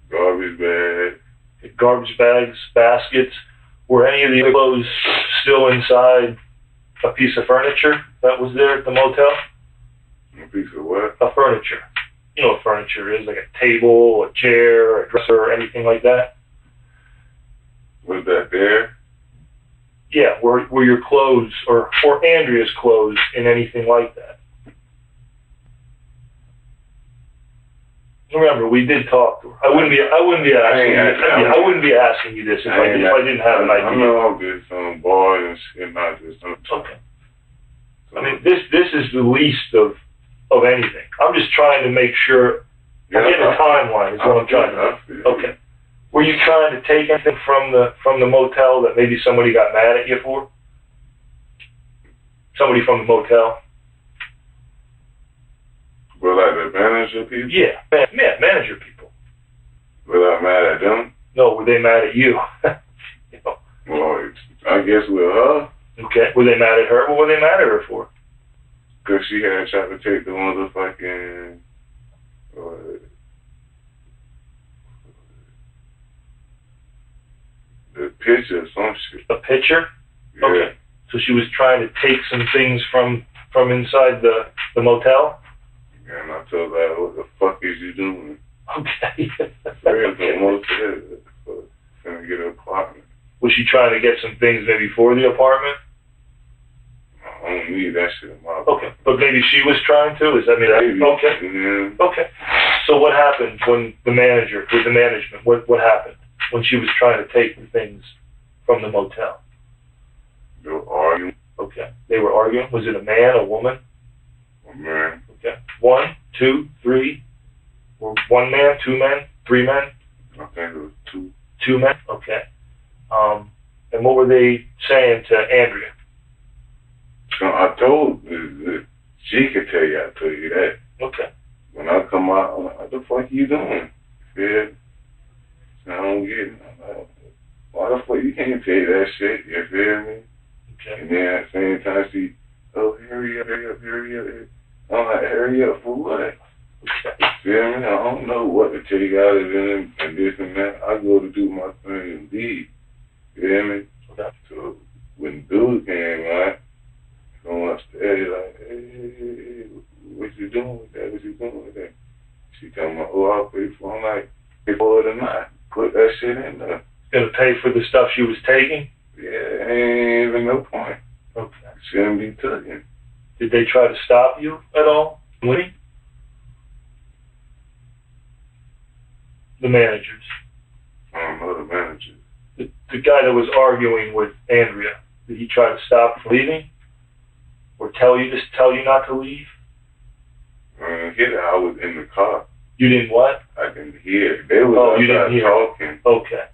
garbage bags. Garbage bags, baskets. Were any of the clothes still inside a piece of furniture that was there at the motel? A piece of what? A furniture. You know what furniture is, like a table, a chair, a dresser, anything like that? Was that there? Yeah, were your clothes or Andrea's clothes in anything like that? Remember, we did talk to her. I wouldn't be asking you this if I didn't have an idea. I know I'm just on board and shit, not just on. Okay. I mean, this is the least of anything. I'm just trying to make sure. I'm getting a timeline is what I'm trying to do. Okay. Were you trying to take anything from the motel that maybe somebody got mad at you for? Somebody from the motel? Were like the manager people? Yeah, manager people. Were I mad at them? No, were they mad at you? You know. Well, I guess with her. Okay. Were they mad at her? What were they mad at her for? Because she had tried to take the motherfucking. The picture or some shit. A picture? Yeah. Okay. So she was trying to take some things from inside the motel? And I told her, what the fuck is you doing? Okay. Where's the most of it? Gonna get an apartment. Was she trying to get some things maybe for the apartment? I don't need that shit in my Okay. But maybe she was trying to? Is that maybe? Okay. Yeah. Okay. So what happened when with the management, what happened when she was trying to take the things from the motel? They were arguing. Okay. They were arguing? Was it a man, a woman? Oh, man. Okay. 1, 2, 3. Or 1 man, 2 men, 3 men? I think it was 2. 2 men? Okay. And what were they saying to Andrea? So I told her, she could tell you, I tell you that. Okay. When I come out, I'm like, what the fuck you doing? Yeah. So I don't get it. I'm like, why the fuck you can't tell you that shit? You feel me? Okay. And then at the same time, she, oh, hurry up. I'm like, hurry up for what? Okay. Feel me? I don't know what to take out of them and this and that. I go to do my thing indeed. Feel me? Okay. So when dude came out, going upstairs, like, hey, what you doing with that? What you doing with that? She tell me, oh, I'll pay for it. I'm like, pay for it or not. Put that shit in there. Gonna pay for the stuff she was taking? Yeah, ain't even no point. Okay. Shouldn't be taken. Did they try to stop you at all? Winnie? The managers. I don't know the manager. The guy that was arguing with Andrea, did he try to stop you from leaving? Or tell you not to leave? Here I was in the car. You didn't what? I didn't hear. They was you didn't outside hear. talking. Okay.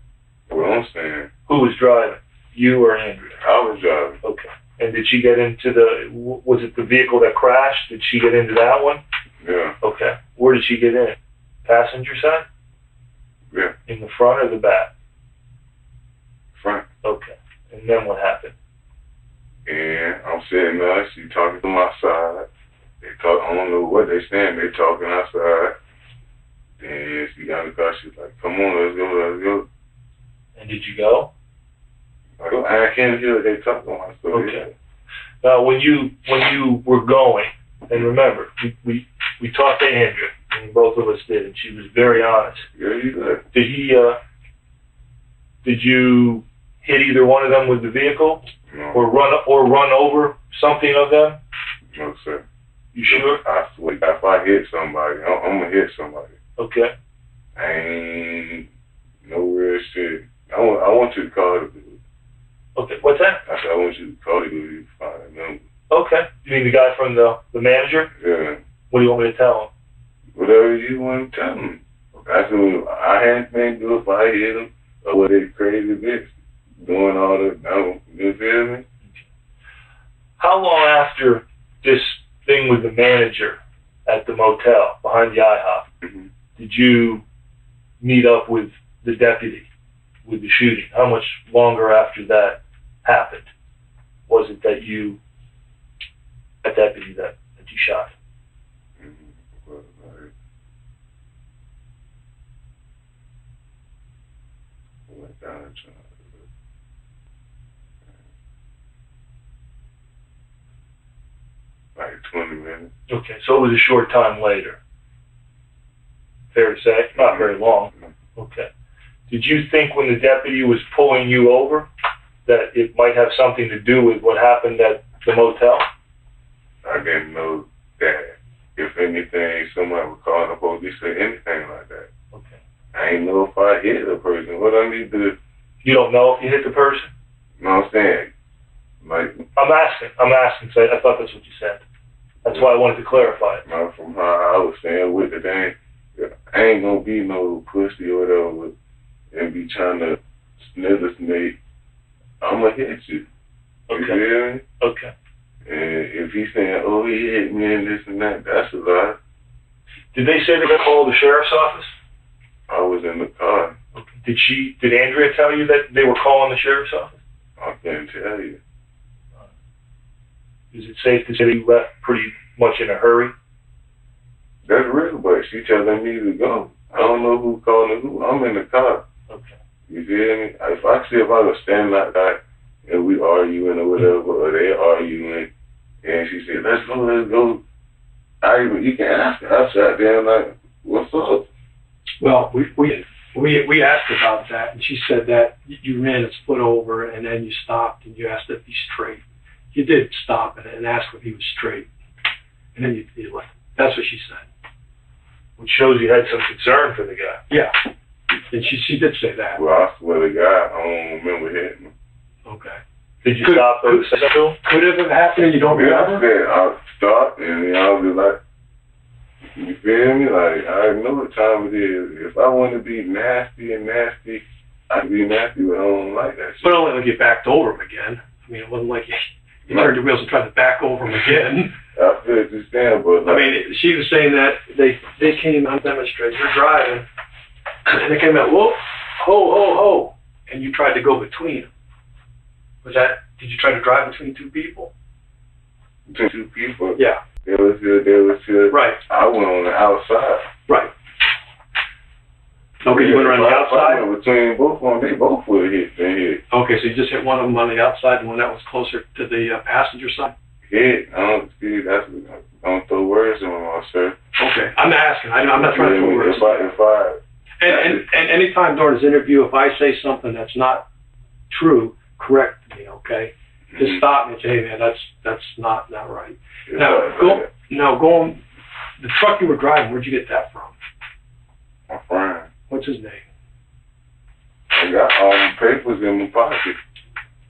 What I'm saying, Who was driving? You or Andrea? I was driving. Okay. And did she get into was it the vehicle that crashed? Did she get into that one? Yeah. Okay. Where did she get in? Passenger side? Yeah. In the front or the back? Front. Okay. And then what happened? And I'm sitting there, she talking to my side. They talk, I don't know what they saying, they talking outside. Then she got in the car. She was like, "Come on, let's go." And did you go? I can't hear what they talking about. So Okay. Now, when you were going, and remember, we talked to Andrea, and both of us did, and she was very honest. Yeah, you good. Did you hit either one of them with the vehicle, No, or run over something of them? no, sir. You sure? I swear, if I hit somebody, I'm gonna hit somebody. Okay. I ain't no real shit. I want you to call the dude. Okay. What's that? I said, I want you to call the dude. You find a number. Okay. You mean the guy from the manager? Yeah. What do you want me to tell him? Whatever you want to tell him. I said, I hadn't been do if I hit him or what they crazy bitch doing all the, you feel me? How long after this thing with the manager at the motel behind the IHOP Mm-hmm. did you meet up with the deputy with the shooting? How much longer after that happened was it that deputy that you shot? Like 20 minutes. Okay, so it was a short time later. Fair to say? Not very long. Okay. Did you think when the deputy was pulling you over that it might have something to do with what happened at the motel? I didn't know that if anything, somebody would call the police or anything like that. Okay. I ain't know if I hit a person. What I need to, You don't know if you hit the person? you know what I'm saying? Like, I'm asking, so I thought that's what you said. That's why I wanted to clarify it. from how I was saying with it, I ain't gonna be no pussy or whatever and be trying to snither snake. I'm gonna hit you. You Okay. feel me? Okay. And if he's saying, oh, he hit me and this and that, that's a lie. Did they say they got called the sheriff's office? I was in the car. Okay. Did Andrea tell you that they were calling the sheriff's office? I can't tell you. Is it safe to say you left pretty much in a hurry? That's real, but she telling me to go. I don't know who calling who. I'm in the car. Okay. You feel me? If I was standing like that and we arguing or whatever, or they arguing, and she said, let's go. You can ask her. I sat there like, what's up? Well, we asked about that, and she said that you ran a split over, and then you stopped, and you asked if he's straight. You did stop and ask if he was straight, and then you left. That's what she said. Which shows you had some concern for the guy. Yeah, and she did say that. Well, I swear to God, I don't remember hitting him. Okay. Did you stop those two? Could it have happened and you don't remember? I stopped and I was like, you feel me? Like, I know what time it is. If I want to be nasty, I can be nasty, but I don't like that shit. But only like you backed over him again. I mean, it wasn't like you turned your wheels and tried to back over him again. I feel you stand, but like, I mean, she was saying that they came on demonstration. You're driving, and they came out, whoa, ho, and you tried to go between them. Did you try to drive between two people? between two people, Yeah. there was good. Right. I went on the outside. Right. Okay, you went around the If I outside? went between both of them, they both would have hit. Okay, so you just hit one of them on the outside, and one that was closer to the passenger side? Hit. I don't throw words in my mouth, sir. Okay, I'm asking. I'm not trying to throw words. If I And anytime during this interview, if I say something that's not true, correct me, okay? Just stop me and say, hey man, that's not right. Now, go on. The truck you were driving, where'd you get that from? my friend. What's his name? I got all the papers in my pocket.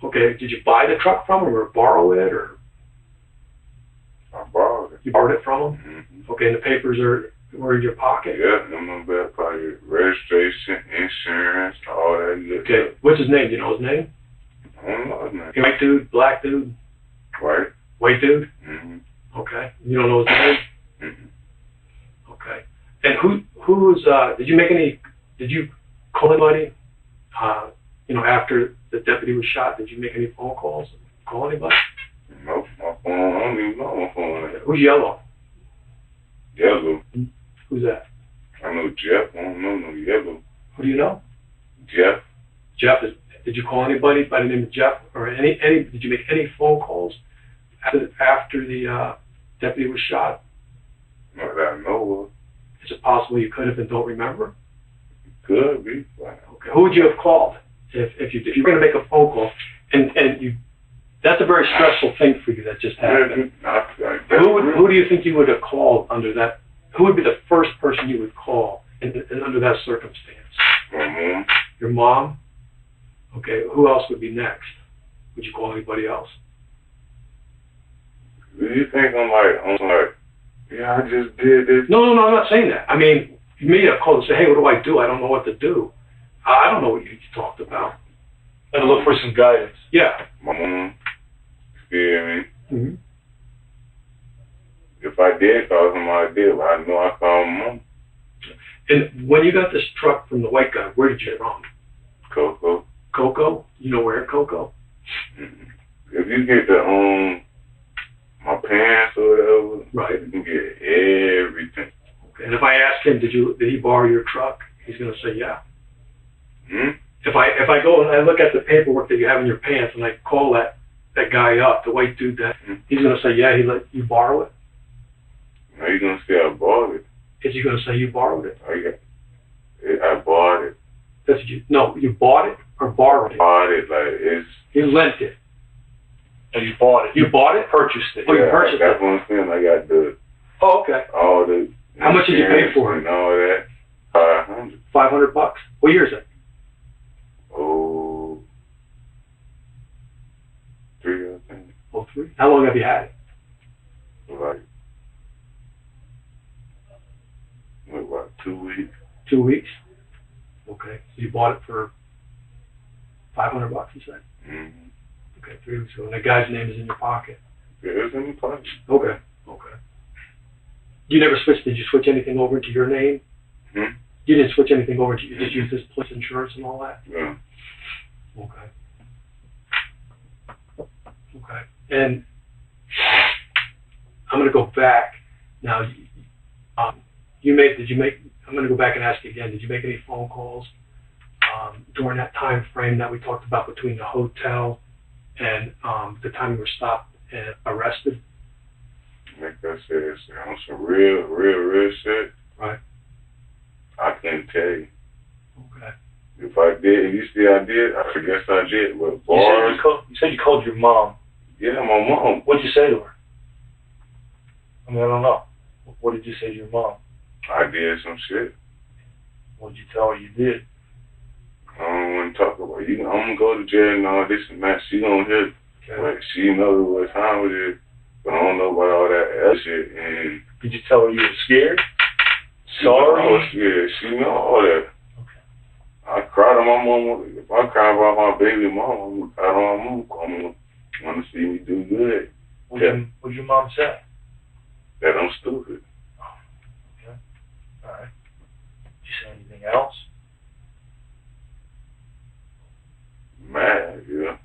Okay, did you buy the truck from him or borrow it, or I borrowed it. you borrowed it from him? Mm-hmm. Okay, and the papers were in your pocket? Yeah, in my back pocket. Registration, insurance, all that good Okay, stuff. what's his name? Do you know his name? I don't know his name. White dude, black dude, Right? white dude? Mm-hmm. Okay, you don't know his name? Mm-hmm. Okay. And who was, did you call anybody, after the deputy was shot? Did you make any phone calls? Call anybody? Nope, my phone, I don't even know my phone. Who's yellow? Yellow. Who's that? I know Jeff. I don't know no Yellow. Who do you know? Jeff. Jeff, did you call anybody by the name of Jeff, or any? Did you make any phone calls after the deputy was shot? Not that I know of. Is it possible you could have and don't remember? Could be. Okay. Who would you have called if you were going to make a phone call and you? That's a very stressful thing for you that just happened. Who do you think you would have called under that? Who would be the first person you would call under that circumstance? My mom. Your mom? Okay, who else would be next? Would you call anybody else? Do you think I'm like, yeah, I just did this? No, I'm not saying that. I mean, you may have called and say, hey, what do I do? I don't know what to do. I don't know what you talked about. And look for some guidance. Yeah. My mom scared me. Mm-hmm. If I did call somebody, I did, but I know I called my mom. And when you got this truck from the white guy, where did you get it from? Coco. Coco? You know where in Coco? Mm-hmm. If you get the my pants or whatever, right, you can get everything. Okay. And if I ask him, did he borrow your truck? He's going to say yeah. Hmm? If I go and I look at the paperwork that you have in your pants and I call that guy up, the white dude, he's going to say yeah, he let you borrow it. Now you're going to say I bought it. Is he going to say you borrowed it? I bought it. No, you bought it or borrowed it? Bought it, like it's. You lent it. No, you bought it. You bought it? Purchased it. Oh, you purchased that's it. what I'm saying. I got Oh, okay. all the. How much did you pay for it? And all that. $500. $500. What year is it? Oh, 3, I think. Oh, 3. How long have you had it? Like, what, 2 weeks? 2 weeks. Okay. So you bought it for $500, you said? Mm-hmm. Okay, 3 weeks ago. And the guy's name is in your pocket. Yeah, it's in the pocket. Okay. You never switched? Did you switch anything over to your name? Hmm? You didn't switch anything over to you just use this police insurance and all that? Yeah. Okay. And I'm going to go back now. I'm going to go back and ask you again. Did you make any phone calls during that time frame that we talked about between the hotel and the time you were stopped and arrested? Like I said, on some real shit. Right. I can't tell you. Okay. If I did, you see I did, I guess I did. But bars, You said you called your mom. yeah, my mom. What'd you say to her? I mean, I don't know. What did you say to your mom? I did some shit. What'd you tell her you did? I don't want to talk about it. I'm going to go to jail and all this and that. She don't hear it. Okay. But she knows what time it is. But I don't know about all that other shit. And Did you tell her you were scared? she know I was Sorry? scared. She know all that. Okay. I cried on my mom. If I cry about my baby mama, I'm going to cry on my mom. I'm going to see me do good. What'd your mom say? That I'm stupid. Okay. All right. Did you say anything else? Mad, yeah.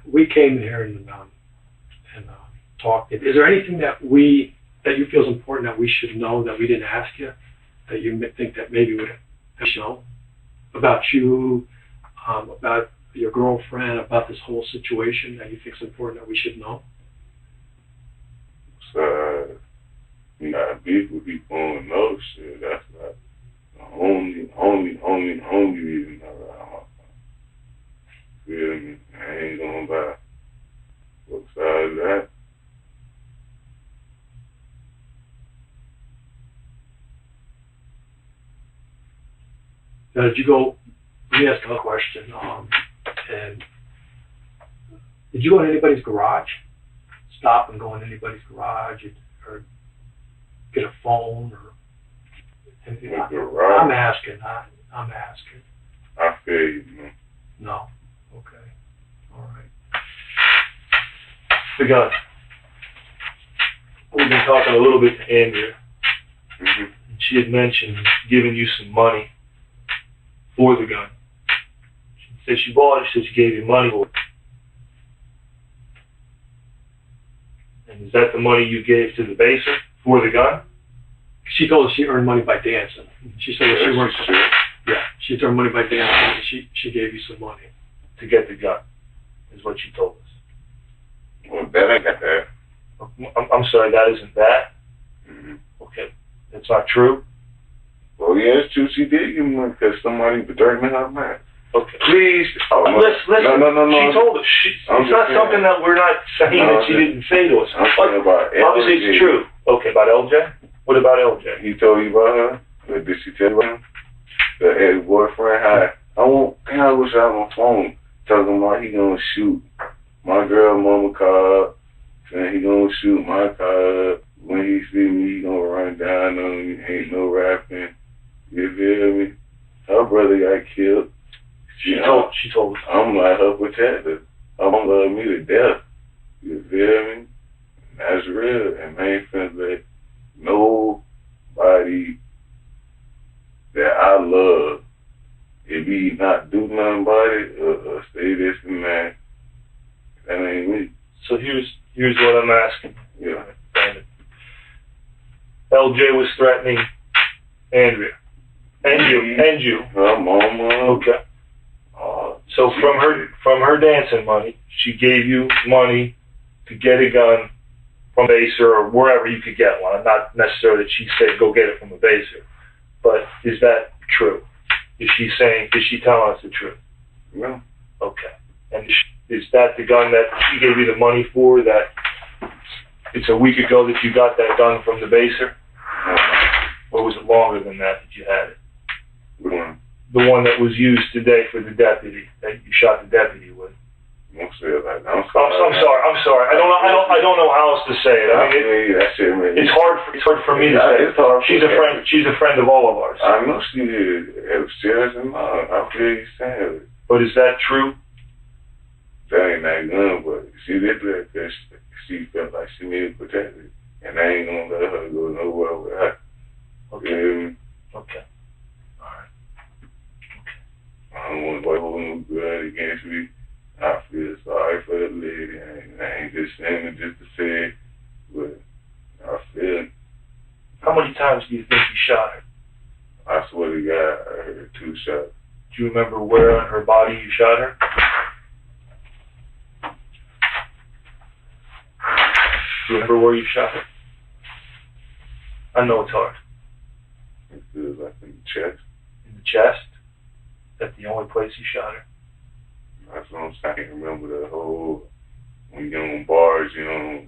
We came here and talked. Is there anything that you feel is important that we should know that we didn't ask you, that you think that maybe would show about you, about your girlfriend, about this whole situation that you think is important that we should know? So, you got beef with people on no shit. That's not the only reason I feel me. I ain't going by. Besides that, Now, did you go? Let me ask another question. And did you go in anybody's garage? Stop and go in anybody's garage, or get a phone or anything? the garage, I'm asking. I feel you, man. No. Okay. All right. The gun. We've been talking a little bit to Andrea. Mm-hmm. And she had mentioned giving you some money for the gun. She said she bought it. She said she gave you money for it. Is that the money you gave to the baser for the gun? She told us she earned money by dancing. She said that she worked. Shit. Yeah, she earned money by dancing. And she gave you some money. To get the gun, is what she told us. Well, that ain't got that. I'm sorry, that isn't that? Mm-hmm. Okay, that's not true? Well, yeah, it's true. She did give me money because somebody was dirty in her mouth. Okay. Please. Oh, no. Listen. No. She told us. It's not something that we're not saying that she didn't say to us. I'm talking about LJ. Obviously, it's true. Okay, about LJ? What about LJ? He told you about her? Or did she tell you about him? The ex-boyfriend? Hi. I wish I had my phone talking about he gonna shoot my girl mama car, and he gonna shoot my car. When he see me, he gonna run down on me. Ain't no rapping. You feel me? Her brother got killed. She told us. I'm like her protector. I'm gonna love me to death. You feel me? That's real. And I ain't finna let nobody that I love, if he not do nothing about it, or say this and that, that ain't me. So here's what I'm asking. Yeah. LJ was threatening Andrea. And you. Her mama. Okay. So from her dancing money, she gave you money to get a gun from Baser or wherever you could get one. Not necessarily that she said go get it from a Baser, but is that true? Is she telling us the truth? Yeah. Okay. And is that the gun that she gave you the money for? That it's a week ago that you got that gun from the Baser, or was it longer than that you had it? Yeah. The one that was used today for the deputy that you shot the deputy with. Don't say it like that. I'm sorry. I don't know how else to say it. I mean, it's hard for me to say. It's hard. She's a friend of all of ours. I know she is. Upstairs and mine. I feel you saying it. But is that true? That ain't that gun, but she did that because she felt like she needed protected, and I ain't gonna let her go nowhere with her. Okay. Okay. I don't want to hold no grudge against me. I feel sorry for the lady. I ain't just saying it just to say it, but I feel it. How many times do you think you shot her? I swear to God, I heard 2 shots. Do you remember where on her body you shot her? Do you remember where you shot her? I know it's hard. It feels like in the chest. In the chest? That's the only place you shot her? That's what I'm saying. I can't remember the whole, when you're on bars, you know.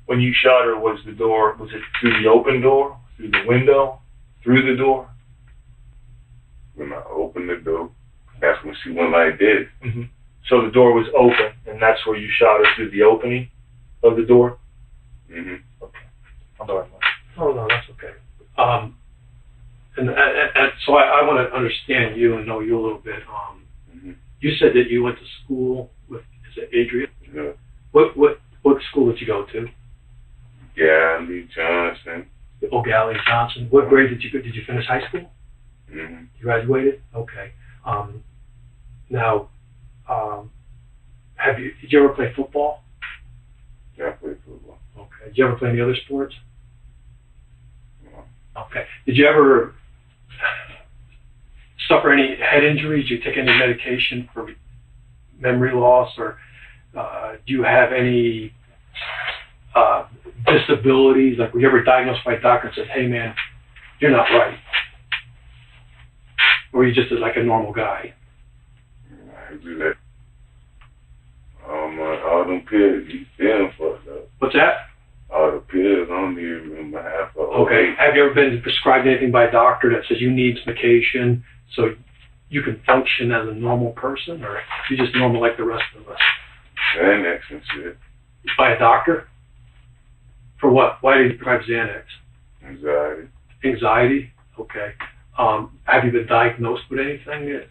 When you shot her, was it through the open door, through the window, through the door? When I opened the door, that's when she went like this. Mm-hmm. So the door was open, and that's where you shot her, through the opening of the door? Mm-hmm. Okay. I'm sorry, Mike. Oh, no, that's okay. And so I want to understand you and know you a little bit. You said that you went to school with, is it Adria? Yeah. What school did you go to? Galley Johnson. Oh, Galley Johnson. What grade did you finish high school? Mm-hmm. You graduated? Okay. Now, did you ever play football? Yeah, I played football. Okay. Did you ever play any other sports? No. Okay. Did you ever suffer any head injuries? Did you take any medication for memory loss, or do you have any disabilities? Like, were you ever diagnosed by a doctor and said, "Hey, man, you're not right," or were you just like a normal guy? I do that. All them pills, you still fucked up. What's that? All the pills, I don't even remember half of them. Okay. Have you ever been prescribed anything by a doctor that says you need medication so you can function as a normal person, or you just normal like the rest of us? Xanax and shit. By a doctor? For what? Why did you prescribe Xanax? Anxiety. Anxiety? Okay. Have you been diagnosed with anything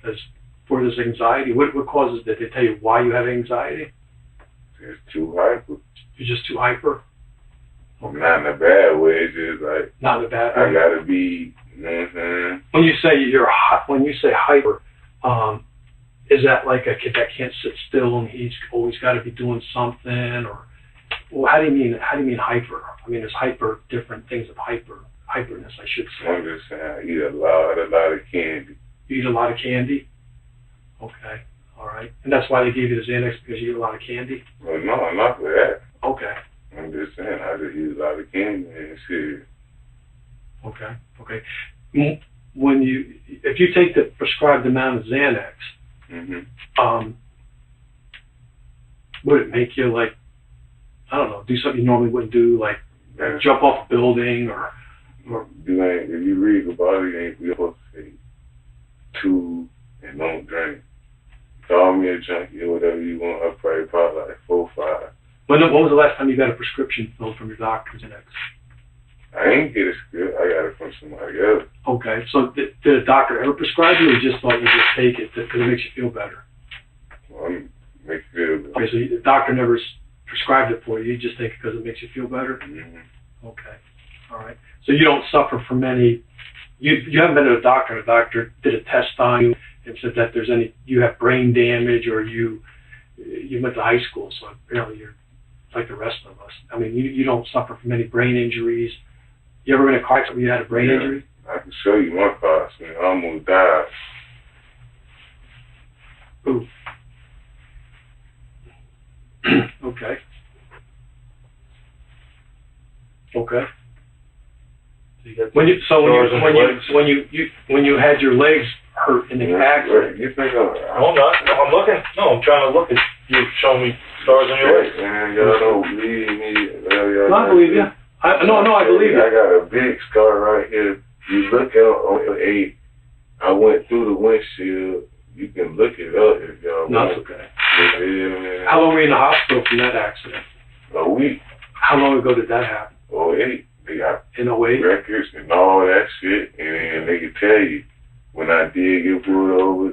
as for this anxiety? What causes it? Did they tell you why you have anxiety? It's too hyper. You're just too hyper? Okay. Not in a bad way, it's just like, Not in a bad way. I gotta be, you know what I'm saying? When you say hyper, is that like a kid that can't sit still and he's always got to be doing something, or Well, how do you mean hyper? I mean, there's hyper, different things of hyperness, I should say. I'm just saying, I eat a lot of candy. You eat a lot of candy? Okay, all right. And that's why they gave you the Xanax, because you eat a lot of candy? Well, no, not for that. Okay, I'm just saying, I just eat a lot of candy and shit. okay. If you take the prescribed amount of Xanax, would it make you, like, I don't know, do something you normally wouldn't do, like jump off a building or if you read about it, you ain't supposed to say two and don't drink. Call me a junkie or whatever you want. I'll probably like 4 or 5. When was the last time you got a prescription filled from your doctor, Xanax? I ain't get a script. I got it from somebody else. Okay, so did a doctor ever prescribe you, or you just thought you just take it because it makes you feel better? Well, makes you feel good. Okay, so the doctor never prescribed it for you. You just take it because it makes you feel better? Okay, all right. So you don't suffer from any, you haven't been to a doctor, and a doctor did a test on you and said that you have brain damage, or you went to high school, so apparently you're like the rest of us. I mean, you don't suffer from any brain injuries. You ever been in a car accident where you had a brain injury? I can show you my car accident. I almost died. Ooh. Okay. When you had your legs hurt in the accident. You think No, I'm not. No, I'm looking. No, I'm trying to look at you showing me scars on your legs. Man, y'all don't believe me. I believe you. I believe you. I got a big scar right here. You look on 8. I went through the windshield. You can look it up if y'all want. That's okay. Yeah. How long were you in the hospital from that accident? A week. How long ago did that happen? 08. They got in 08? Records and all that shit, and then they can tell you when I did get pulled over.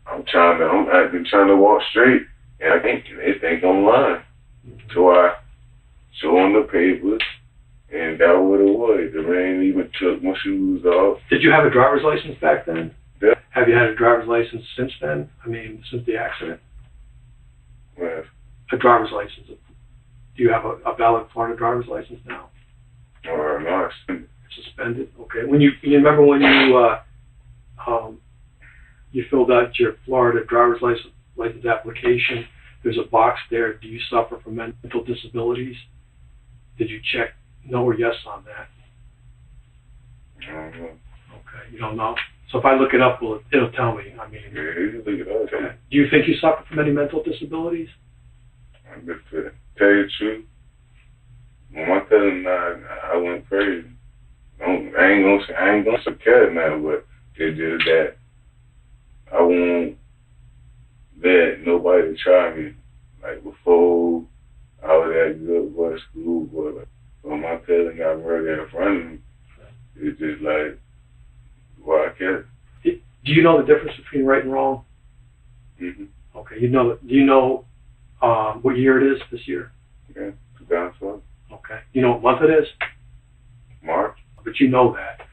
I've been trying to walk straight, and they think I'm lying. So I show them the papers, and that what it was. The rain even took my shoes off. Did you have a driver's license back then? Yeah. Have you had a driver's license since then? I mean, since the accident? Well, a driver's license. Do you have a valid Florida driver's license now? Or not. Suspended? Okay. You remember when you filled out your Florida driver's license application, there's a box there, do you suffer from mental disabilities? Did you check no or yes on that? I don't know. Okay, you don't know? So if I look it up, it'll tell me. I mean, yeah, you can look it up. Okay. Do you think you suffer from any mental disabilities? I'm just to tell you the truth. When my cousin died, I went crazy. I ain't gonna say cat now, but it's just that I won't let nobody try me. Like before, I was at good boy school, but when my cousin got murdered in front of me, it's just like, why I care? Do you know the difference between right and wrong? Mm-hmm. Okay. Do you know what year it is this year? Yeah, 2012. Okay. You know what month it is? March. But you know that.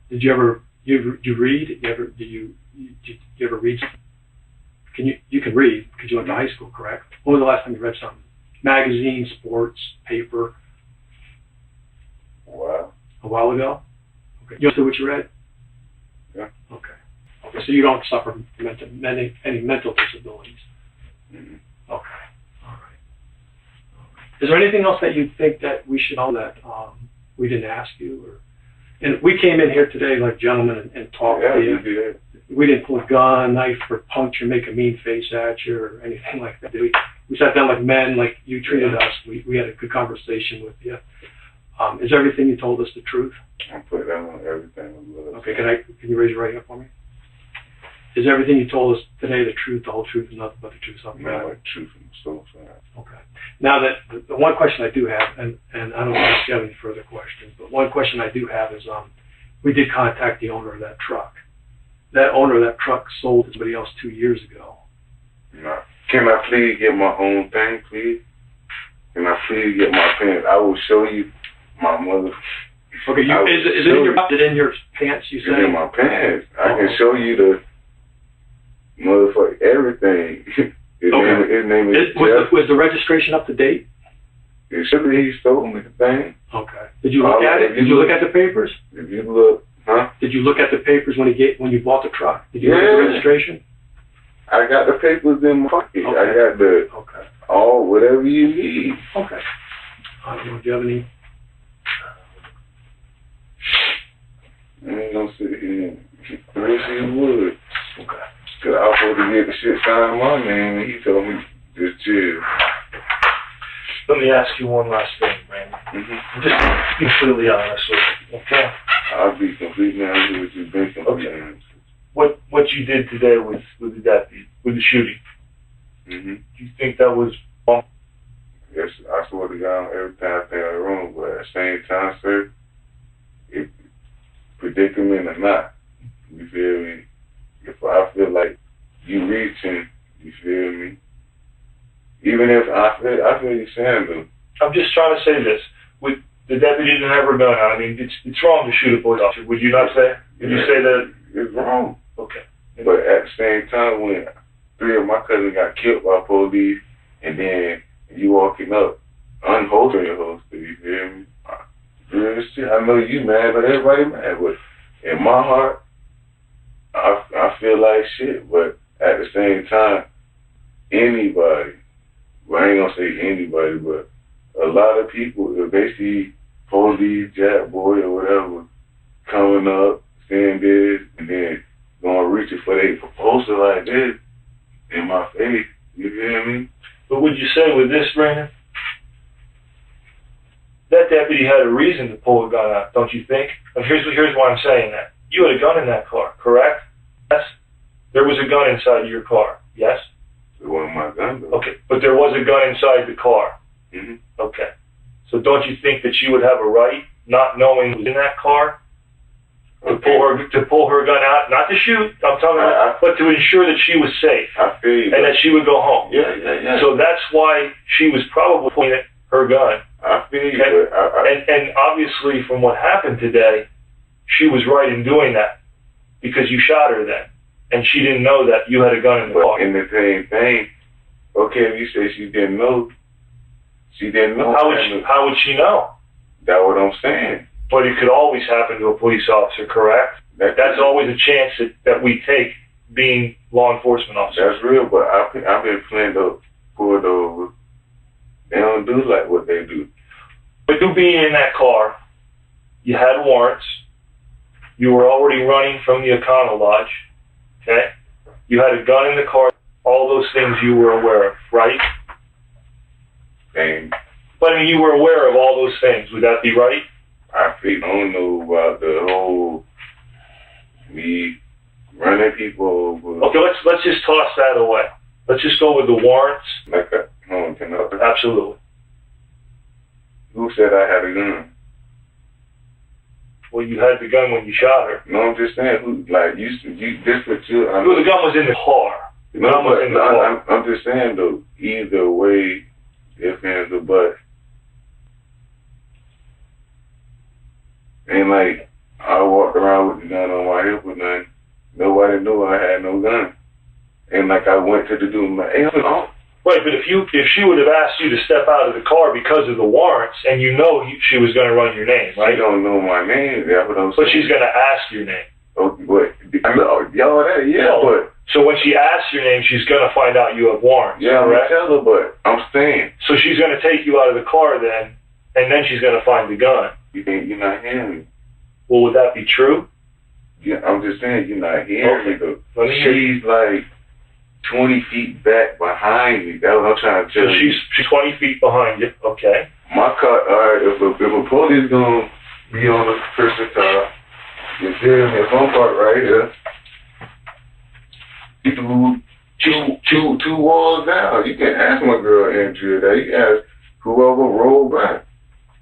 Did you ever you read? Did you ever read something? You can read because you went to high school, correct? When was the last time you read something? Magazine, sports, paper? Wow. A while ago? Okay. You know what you read? Yeah. Okay, so you don't suffer from any mental disabilities? Mm-hmm. Okay. All right. Is there anything else that you think that we should know that we didn't ask you? And we came in here today like gentlemen and talked to you. Yeah, we did. We didn't pull a gun, knife, or punch or make a mean face at you or anything like that. We sat down like men, like you treated us. We had a good conversation with you. Is everything you told us the truth? I put that on everything. Okay, can you raise your right hand for me? Is everything you told us today the truth, the whole truth, and nothing but the truth? Something No, bad? like truth and so far. Okay. Now that the one question I do have, and I don't know if you have any further questions, but one question I do have is, we did contact the owner of that truck. That owner of that truck sold to somebody else 2 years ago. No. Can I please get my own thing, please? Can I please get my pants? I will show you my mother. Okay, is it in your pants? You said it's in my pants. I can show you the motherfucker everything. His name is Jeff. Was the registration up to date? It should be. He stole me the thing. Okay. Did you look at it? Did you look at the papers? If you look, huh? Did you look at the papers when you bought the truck? Did you look at the registration? I got the papers in my pocket. Okay. I got the whatever you need. Okay. Do you have any? I ain't gonna sit here and wish he would. Okay. Cause I was supposed to get the shit signed in my name, and he told me just chill. Let me ask you one last thing, Brandon. Just be completely honest with you, okay? I'll be completely honest with you, been completely honest. What you did today with the deputy, with the shooting, do you think that was wrong? Yes, I swear to God, every time I think I'm wrong, but at the same time, sir, it predicament or not, you feel me? If I feel like you reaching, you feel me? Even if I feel you saying though. I'm just trying to say this. With the deputy didn't have her gun out, I mean, it's wrong to shoot a police officer. Would you not say? Would you say that? It's wrong. Okay. But at the same time, when 3 of my cousins got killed by police, and then you walking up, unholding your holster, you feel me? Real shit. I know you mad, but everybody mad. But in my heart, I feel like shit. But at the same time, anybody, well, I ain't gonna say anybody, but a lot of people, if they see police, jack boy, or whatever, coming up, saying this, and then gonna reach it for their proposal like this in my face, you feel me? But would you say with this, Brandon, that deputy had a reason to pull a gun out, don't you think? And here's why I'm saying that. You had a gun in that car, correct? Yes. There was a gun inside your car, yes? It wasn't my gun, though. Okay, but there was a gun inside the car. Okay. So don't you think that she would have a right, not knowing who was in that car, to pull her gun out, not to shoot, I'm talking about, but to ensure that she was safe. I feel you. And that she would go home. Yeah. So that's why she was probably pulling her gun. I feel you. Okay? And obviously from what happened today, she was right in doing that because you shot her then. And she didn't know that you had a gun in the car. In the same thing, okay, if you say she didn't know, she didn't know. How would she know? That's what I'm saying. But it could always happen to a police officer, correct? That's always a chance that we take being law enforcement officers. That's real, but I've been pulled over. They don't do like what they do. But you being in that car, you had warrants. You were already running from the Econo Lodge. Okay? You had a gun in the car. All those things you were aware of, right? And But I mean, you were aware of all those things. Would that be right? I don't know about the whole me running people over. Okay, let's just toss that away. Let's just go with the warrants. Like a home another. Absolutely. Who said I had a gun? Well, you had the gun when you shot her. No, I'm just saying, who, like, you this what you, Well, the gun was in the car. The gun was in the car. I'm just saying, though, either way, if hands or but. And, like, I walked around with the gun on my hip or nothing. Nobody knew I had no gun. And, like, I went to the dude, like, hey, Right, but if she would have asked you to step out of the car because of the warrants, and you know she was going to run your name, right? She don't know my name. That's what I'm saying. But she's going to ask your name. Okay, but but so when she asks your name, she's going to find out you have warrants. Yeah, correct? I'm gonna tell her, but I'm staying. So she's going to take you out of the car then, and then she's going to find the gun. You're not hearing me. Well, would that be true? Yeah, I'm just saying you're not hearing me though. Let me hear you. She's like 20 feet back behind me. That's what I'm trying to tell you. So she's 20 feet behind you. Okay. My car, alright, if a police gonna be on the person's car, you feel me? If I'm parked right here, two walls down. You can ask my girl Andrea that. You can ask whoever rolled by.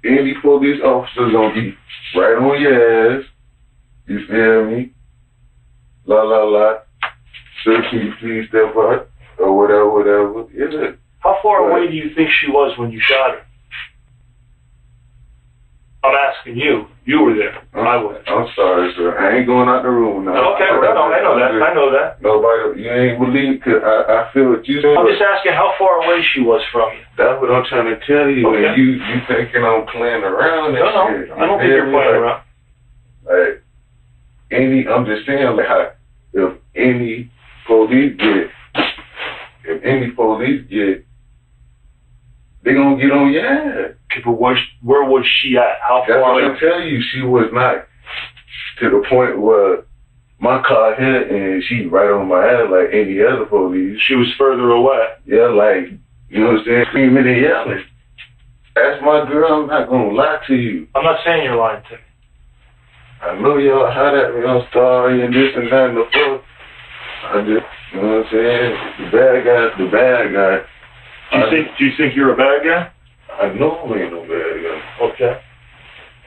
Any police officers gonna be right on your ass. You feel me? La la la. Sir, can you please step out? Or whatever. Yeah. How far away do you think she was when you shot her? I'm asking you. You were there. I was. I'm sorry, sir. I ain't going out the room now. Okay, no, I know that. I know that. Nobody, you ain't believe, cause I feel what you said. I'm just asking how far away she was from you. That's what I'm trying to tell you. Okay. And you thinking I'm playing around and No, shit. I don't think you're playing around. Like, I'm just saying, like, how, if any police get, they gonna get on your ass. Okay, but where was she at? How That's far what away? I'm telling you. She was not to the point where my car hit and she right on my ass like any other police. She was further away. Yeah, like, you know what I'm saying, screaming and yelling. That's my girl. I'm not gonna lie to you. I'm not saying you're lying to me. I know y'all how that, you know, story and this and that and the fuck. I just, you know what I'm saying? The bad guy. Do you think you're a bad guy? I know I ain't no bad guy. Okay.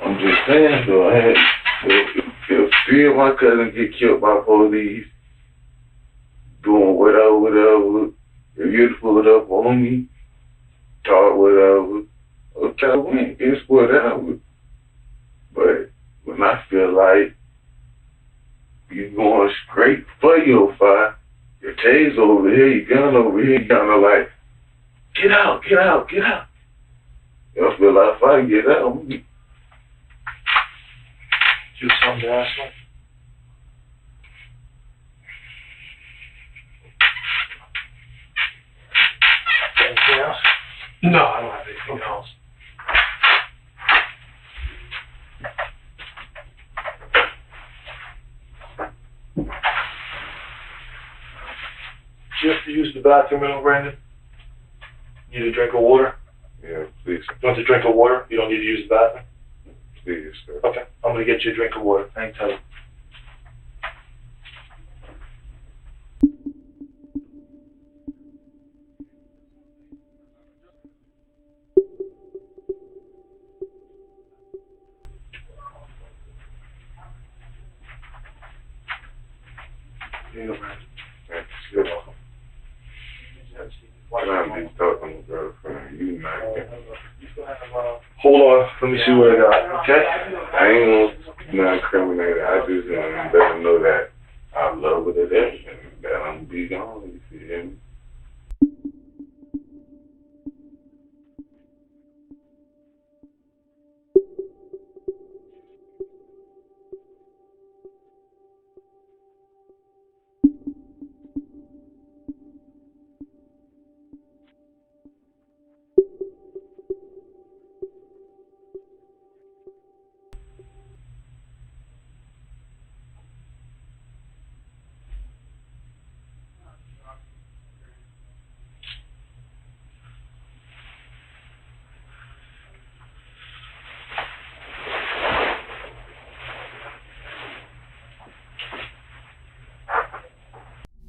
I'm just saying though, if three of my cousins get killed by police, doing whatever, if you pull it up on me, talk whatever, okay, it's whatever. But when I feel like you going straight for your fire, your taser over here, your gun over here, you kind of like, get out. I feel like if I get out, Do something to ask me? Anything else? No, I don't have anything else. Do you have to use the bathroom now, Brandon? Need a drink of water? yeah, please, You want a drink of water? You don't need to use the bathroom? please, sir. Okay. I'm going to get you a drink of water. Hang tight. Here you go, Brandon. Thanks. You're welcome. When I be talking to girlfriend, you not. Hold on. Let me see what I got. Okay? I ain't gonna not incriminate her. I just let her know that I love her to death and that I'm be gone. You feel me?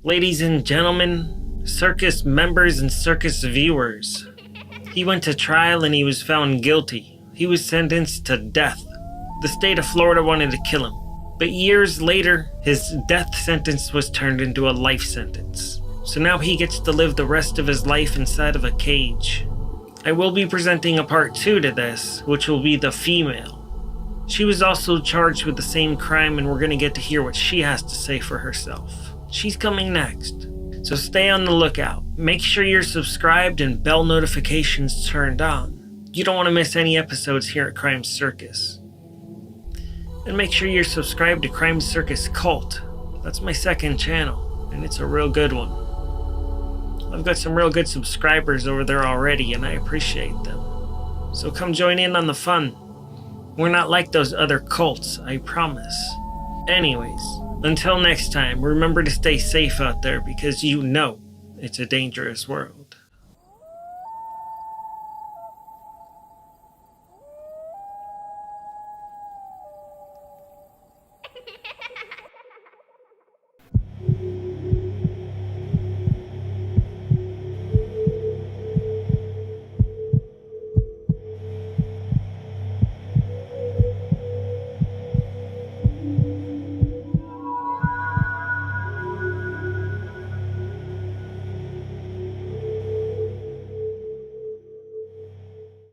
Ladies and gentlemen, circus members and circus viewers, he went to trial and he was found guilty. He was sentenced to death. The state of Florida wanted to kill him, but years later, his death sentence was turned into a life sentence. So now he gets to live the rest of his life inside of a cage. I will be presenting a part 2 to this, which will be the female. She was also charged with the same crime, and we're going to get to hear what she has to say for herself. She's coming next, so stay on the lookout. Make sure you're subscribed and bell notifications turned on. You don't want to miss any episodes here at Crime Circus. And make sure you're subscribed to Crime Circus Cult. That's my second channel, and it's a real good one. I've got some real good subscribers over there already, and I appreciate them. So come join in on the fun. We're not like those other cults, I promise. Anyways, until next time, remember to stay safe out there because you know it's a dangerous world.